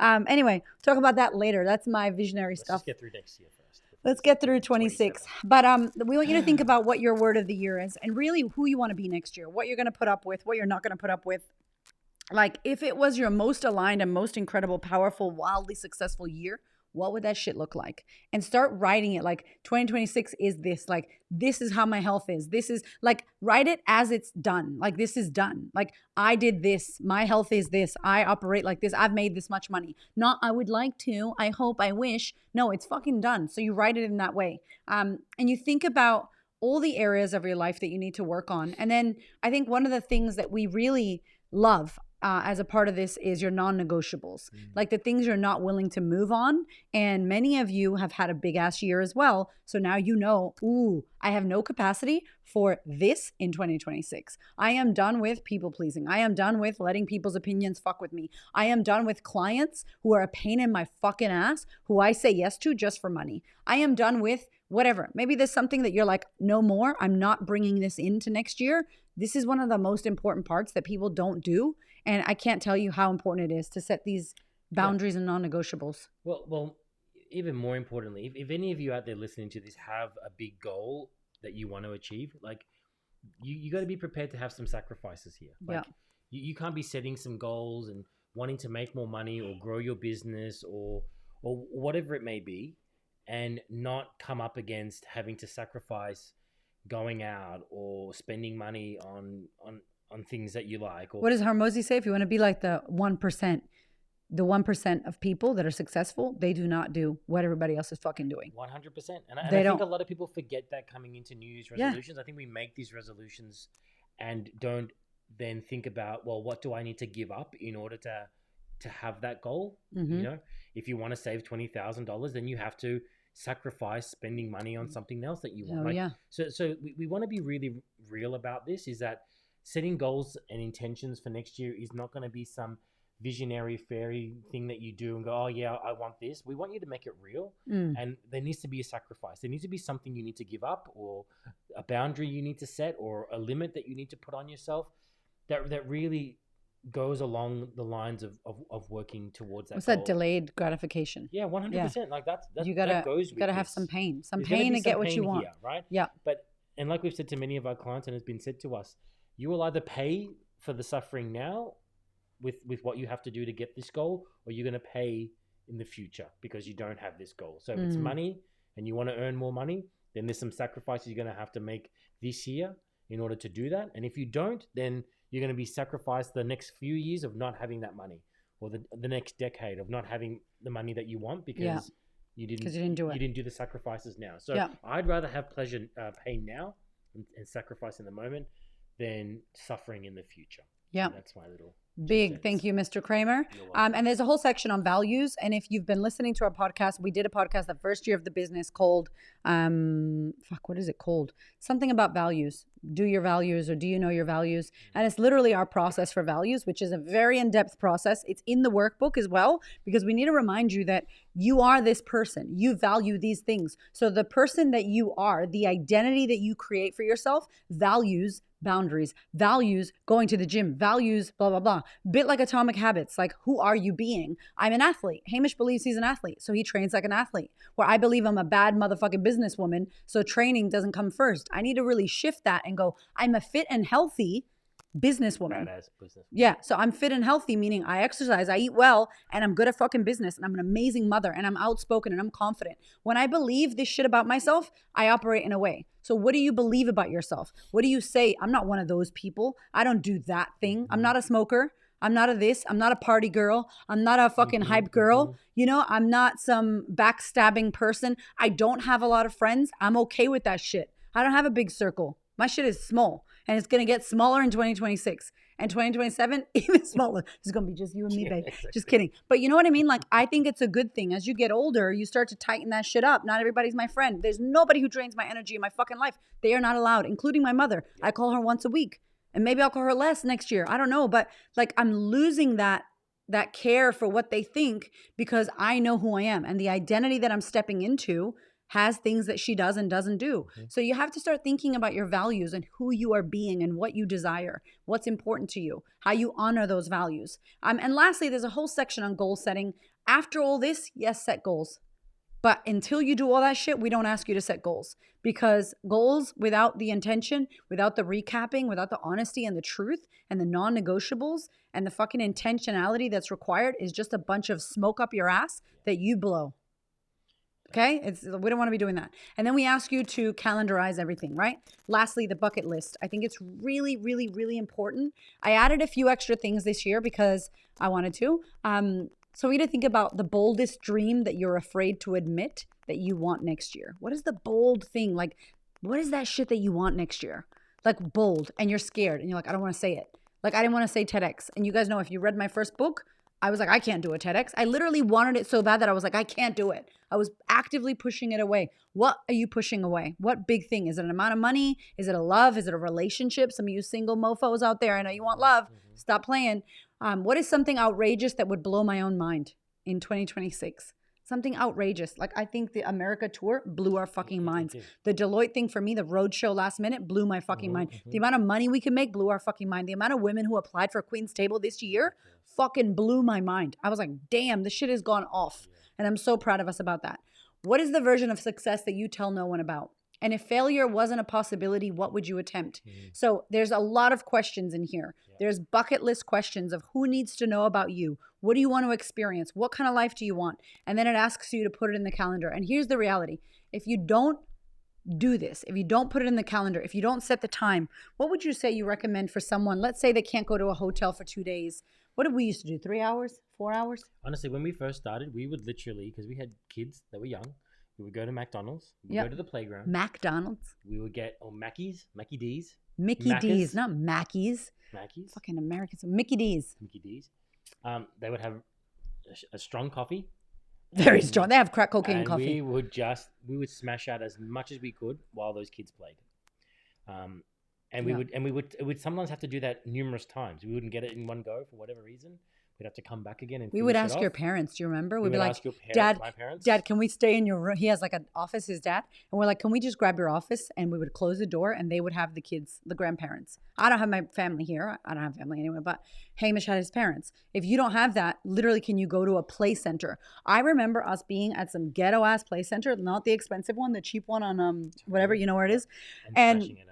Anyway, talk about that later. That's my visionary stuff. Let's get through next year first. Let's get through 26. But we want you to think about what your word of the year is and really who you want to be next year, what you're going to put up with, what you're not going to put up with. Like if it was your most aligned and most incredible, powerful, wildly successful year, what would that shit look like? And start writing it like 2026 is this, like this is how my health is. This is like, write it as it's done. Like this is done. Like I did this, my health is this, I operate like this, I've made this much money. Not I would like to, I hope, I wish. No, it's fucking done. So you write it in that way. And you think about all the areas of your life that you need to work on. And then I think one of the things that we really love as a part of this is your non-negotiables, like the things you're not willing to move on. And many of you have had a big ass year as well. So now I have no capacity for this in 2026. I am done with people pleasing. I am done with letting people's opinions fuck with me. I am done with clients who are a pain in my fucking ass, who I say yes to just for money. I am done with whatever. Maybe there's something that you're like, no more. I'm not bringing this into next year. This is one of the most important parts that people don't do. And I can't tell you how important it is to set these boundaries and non-negotiables. Well, even more importantly, if any of you out there listening to this have a big goal that you want to achieve, like you got to be prepared to have some sacrifices here. Like you can't be setting some goals and wanting to make more money or grow your business or whatever it may be, and not come up against having to sacrifice going out or spending money on things that you like. Or what does Harmozy say? If you want to be like the 1% of people that are successful, they do not do what everybody else is fucking doing. 100%. And I think a lot of people forget that coming into New Year's resolutions. I think we make these resolutions and don't then think about, well, what do I need to give up in order to have that goal? If you want to save $20,000, then you have to sacrifice spending money on something else that you want. So we want to be really real about this, is that setting goals and intentions for next year is not going to be some visionary fairy thing that you do and go, oh yeah, I want this. We want you to make it real. And there needs to be a sacrifice. There needs to be something you need to give up, or a boundary you need to set, or a limit that you need to put on yourself that really goes along the lines of working towards that. What's goal. That delayed gratification? Yeah, 100%. Like that's you gotta have some pain to get what you want, here, right? Yeah. And like we've said to many of our clients, and has been said to us, you will either pay for the suffering now with what you have to do to get this goal, or you're going to pay in the future because you don't have this goal. So if it's money and you want to earn more money, then there's some sacrifices you're going to have to make this year in order to do that. And if you don't, then you're going to be sacrificed the next few years of not having that money, or the next decade of not having the money that you want because you didn't do it. You didn't do the sacrifices now. So I'd rather have pleasure, pain now and sacrifice in the moment than suffering in the future. Yeah. So that's my little big thank you, Mr. Kramer. And there's a whole section on values. And if you've been listening to our podcast, we did a podcast the first year of the business called, what is it called? Something about values. Do your values, or do you know your values? And it's literally our process for values, which is a very in-depth process. It's in the workbook as well, because we need to remind you that you are this person. You value these things. So the person that you are, the identity that you create for yourself, values boundaries, values going to the gym, values blah, blah, blah. Bit like Atomic Habits, like who are you being? I'm an athlete. Hamish believes he's an athlete, so he trains like an athlete. Where I believe I'm a bad motherfucking businesswoman, so training doesn't come first. I need to really shift that and go, I'm a fit and healthy businesswoman. Badass business. Yeah. So I'm fit and healthy, meaning I exercise, I eat well, and I'm good at fucking business, and I'm an amazing mother, and I'm outspoken, and I'm confident. When I believe this shit about myself, I operate in a way. So what do you believe about yourself? What do you say? I'm not one of those people. I don't do that thing. I'm not a smoker. I'm not a this. I'm not a party girl. I'm not a fucking hype girl. You know, I'm not some backstabbing person. I don't have a lot of friends. I'm okay with that shit. I don't have a big circle. My shit is small, and it's going to get smaller in 2026 and 2027, even smaller. It's going to be just you and me, babe. Exactly. Just kidding. But you know what I mean? Like, I think it's a good thing. As you get older, you start to tighten that shit up. Not everybody's my friend. There's nobody who drains my energy in my fucking life. They are not allowed, including my mother. I call her once a week. And maybe I'll call her less next year. I don't know. But like, I'm losing that care for what they think because I know who I am. And the identity that I'm stepping into has things that she does and doesn't do. So you have to start thinking about your values and who you are being and what you desire, what's important to you, how you honor those values. And lastly, there's a whole section on goal setting. After all this, yes, set goals. But until you do all that shit, we don't ask you to set goals, because goals without the intention, without the recapping, without the honesty and the truth and the non-negotiables and the fucking intentionality that's required is just a bunch of smoke up your ass that you blow. Okay? We don't want to be doing that. And then we ask you to calendarize everything, right? Lastly, the bucket list. I think it's really, really, really important. I added a few extra things this year because I wanted to. So we need to think about the boldest dream that you're afraid to admit that you want next year. What is the bold thing? Like, what is that shit that you want next year? Like, bold, and you're scared and you're like, I don't want to say it. Like, I didn't want to say TEDx. And you guys know, if you read my first book, I was like, I can't do a TEDx. I literally wanted it so bad that I was like, I can't do it. I was actively pushing it away. What are you pushing away? What big thing? Is it an amount of money? Is it a love? Is it a relationship? Some of you single mofos out there, I know you want love. Stop playing. What is something outrageous that would blow my own mind in 2026? Something outrageous. Like, I think the America tour blew our fucking minds. The Deloitte thing for me, the road show last minute, blew my fucking mind. The amount of money we can make blew our fucking mind. The amount of women who applied for Queen's Table this year fucking blew my mind. I was like, damn, this shit has gone off. And I'm so proud of us about that. What is the version of success that you tell no one about? And if failure wasn't a possibility, what would you attempt? So there's a lot of questions in here. There's bucket list questions of who needs to know about you. What do you want to experience? What kind of life do you want? And then it asks you to put it in the calendar. And here's the reality. If you don't do this, if you don't put it in the calendar, if you don't set the time, what would you say you recommend for someone? Let's say they can't go to a hotel for 2 days. What did we used to do? 3 hours? 4 hours? Honestly, when we first started, we would literally, because we had kids that were young, we would go to McDonald's. We would go to the playground. McDonald's. We would get Mackey's, Mickey D's. Mickey D's, not Mackey's. Mackey's. Fucking Americans. Mickey D's. Mickey D's. They would have a strong coffee. Very strong. They have crack cocaine and coffee. We would smash out as much as we could while those kids played. And we would sometimes have to do that numerous times. We wouldn't get it in one go for whatever reason. We'd have to come back again and we would ask your parents. Do you remember? We'd be like, my parents. Dad, can we stay in your room? He has like an office, his dad. And we're like, can we just grab your office? And we would close the door and they would have the kids, the grandparents. I don't have my family here. I don't have family anyway, but Hamish had his parents. If you don't have that, literally, can you go to a play center? I remember us being at some ghetto ass play center, not the expensive one, the cheap one on whatever, you know where it is. And it out.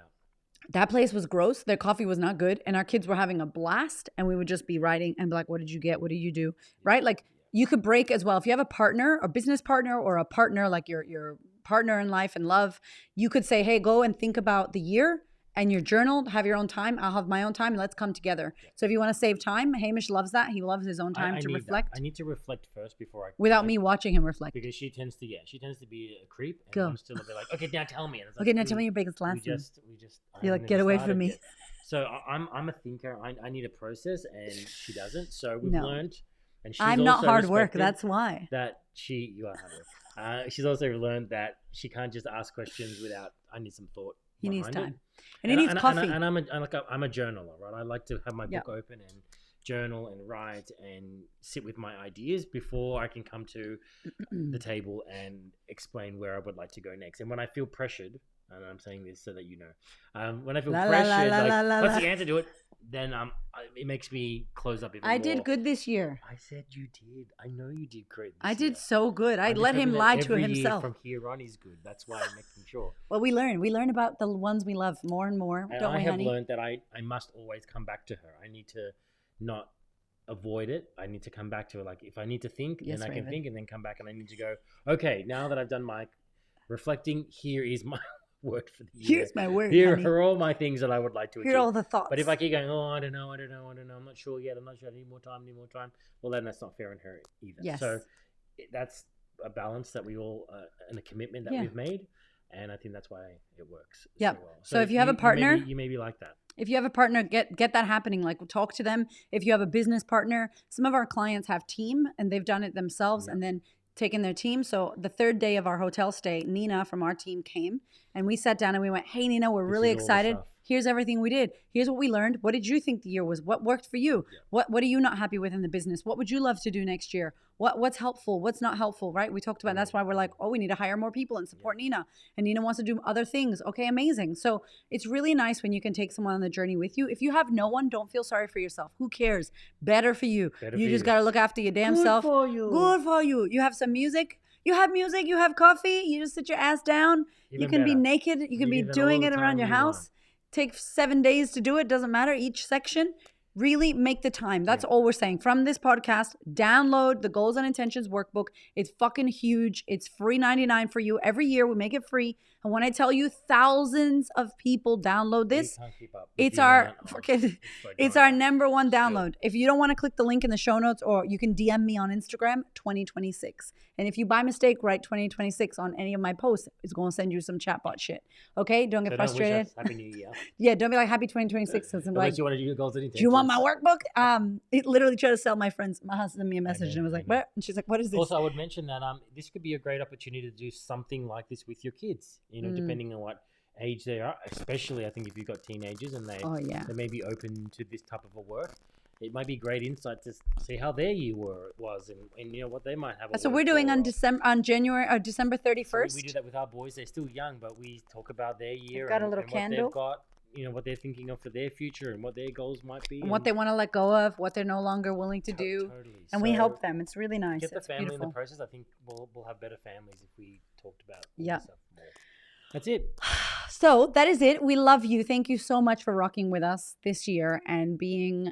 That place was gross. Their coffee was not good. And our kids were having a blast. And we would just be writing and be like, what did you get? What did you do? Right? Like, you could break as well. If you have a partner, a business partner, or a partner, like your partner in life and love, you could say, hey, go and think about the year and your journal, have your own time. I'll have my own time. And let's come together. So if you want to save time, Hamish loves that. He loves his own time to reflect. I need to reflect first before I... Without me watching him reflect. Because she tends to be a creep. And I'm still a bit like, okay, now tell me. And like, now tell me your biggest lesson. You're like, get away from me. So I'm a thinker. I need a process and she doesn't. So we've learned... And she's I'm not hard work. That's why. You are hard work. She's also learned that she can't just ask questions without, I need some thought. He needs time. And he needs coffee. And I'm a journaler, right? I like to have my book open and journal and write and sit with my ideas before I can come to the table and explain where I would like to go next. And when I feel pressured, and I'm saying this so that you know, when I feel pressured, what's the answer to it? Then it makes me close up even more. I did good this year. I said you did. I know you did great this I year. did so good. I let him lie to himself. From here on, he's good. That's why I'm making sure. Well, we learn about the ones we love more and more. And don't I we, have honey? learned that I must always come back to her. I need to not avoid it. I need to come back to it. Like if I need to think, then I can think and then come back and I need to go, okay, now that I've done my reflecting, here is my word for the year. Here's my word. Here honey. are all my things that I would like to achieve. Here are all the thoughts. But if I keep going, oh, I don't know, I'm not sure yet, I need more time, well, then that's not fair on her either. Yes. So that's a balance that we all, and a commitment that we've made. And I think that's why it works. Yeah. So, well. So if you have a partner, you may be like that. If you have a partner, get that happening. Like talk to them. If you have a business partner, some of our clients have team and they've done it themselves and then taken their team. So the third day of our hotel stay, Nina from our team came and we sat down and we went, hey, Nina, we're really excited. Here's everything we did. Here's what we learned. What did you think the year was? What worked for you? Yeah. What are you not happy with in the business? What would you love to do next year? What's helpful? What's not helpful, right? We talked about that's why we're like, oh, we need to hire more people and support Nina. And Nina wants to do other things. Okay, amazing. So it's really nice when you can take someone on the journey with you. If you have no one, don't feel sorry for yourself. Who cares? Better for you. You just got to look after your damn self. Good for you. Good for you. You have some music. You have music. You have coffee. You just sit your ass down. You can be naked. You can be doing it around your house. Take 7 days to do it. Doesn't matter. Each section. Really make the time. That's all we're saying. From this podcast, download the Goals and Intentions workbook. It's fucking huge. It's free $99 for you. Every year we make it free. And when I tell you thousands of people download this, it's our fucking, it's our number one download. If you don't want to click the link in the show notes, or you can DM me on Instagram, 2026. And if you by mistake write 2026 on any of my posts, it's going to send you some chatbot shit. Okay? Don't get frustrated. Happy New Year. Yeah, don't be like happy 2026. Because I'm like, you want to do your goals and intentions. Do you want my workbook? It literally tried to sell my friends. My husband sent me a message and I was like, what? And she's like, what is this? Also, I would mention that this could be a great opportunity to do something like this with your kids, depending on what age they are, especially I think if you've got teenagers and they may be open to this type of a work. It might be great insight to see how their year was and what they might have. So we're doing on December 31st. So we do that with our boys. They're still young, but we talk about their year. Got a little candle. What they've got. What they're thinking of for their future and what their goals might be. And what they want to let go of, what they're no longer willing to do. Totally. And we help them. It's really nice. Get the family beautiful. in the process. I think we'll have better families if we talked about stuff more. That's it. So that is it. We love you. Thank you so much for rocking with us this year and being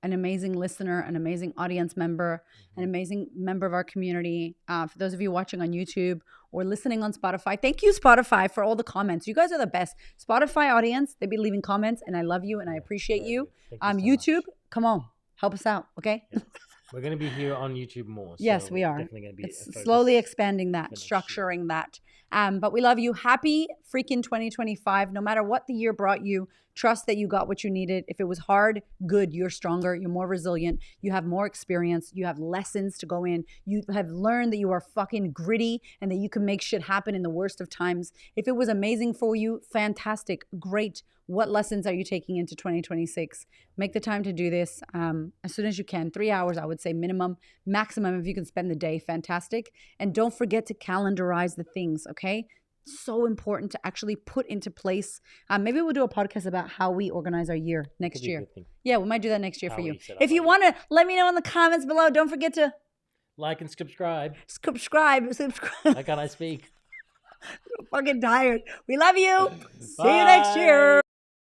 an amazing listener, an amazing audience member, an amazing member of our community. For those of you watching on YouTube or listening on Spotify, thank you, Spotify, for all the comments. You guys are the best. Spotify audience, they be leaving comments, and I love you and I appreciate you. YouTube, come on, help us out, okay? Yeah. We're going to be here on YouTube more. So yes, we are. Definitely going to be slowly expanding that, structuring that. But we love you. Happy freaking 2025. No matter what the year brought you, trust that you got what you needed. If it was hard, good. You're stronger. You're more resilient. You have more experience. You have lessons to go in. You have learned that you are fucking gritty and that you can make shit happen in the worst of times. If it was amazing for you, fantastic, great. What lessons are you taking into 2026? Make the time to do this as soon as you can. 3 hours, I would say minimum. Maximum, if you can spend the day, fantastic. And don't forget to calendarize the things, okay? So important to actually put into place. Maybe we'll do a podcast about how we organize our year next year. Yeah, we might do that next year for you. If you want to, let me know in the comments below. Don't forget to like and subscribe. Subscribe. How can I speak? I'm fucking tired. We love you. See you next year.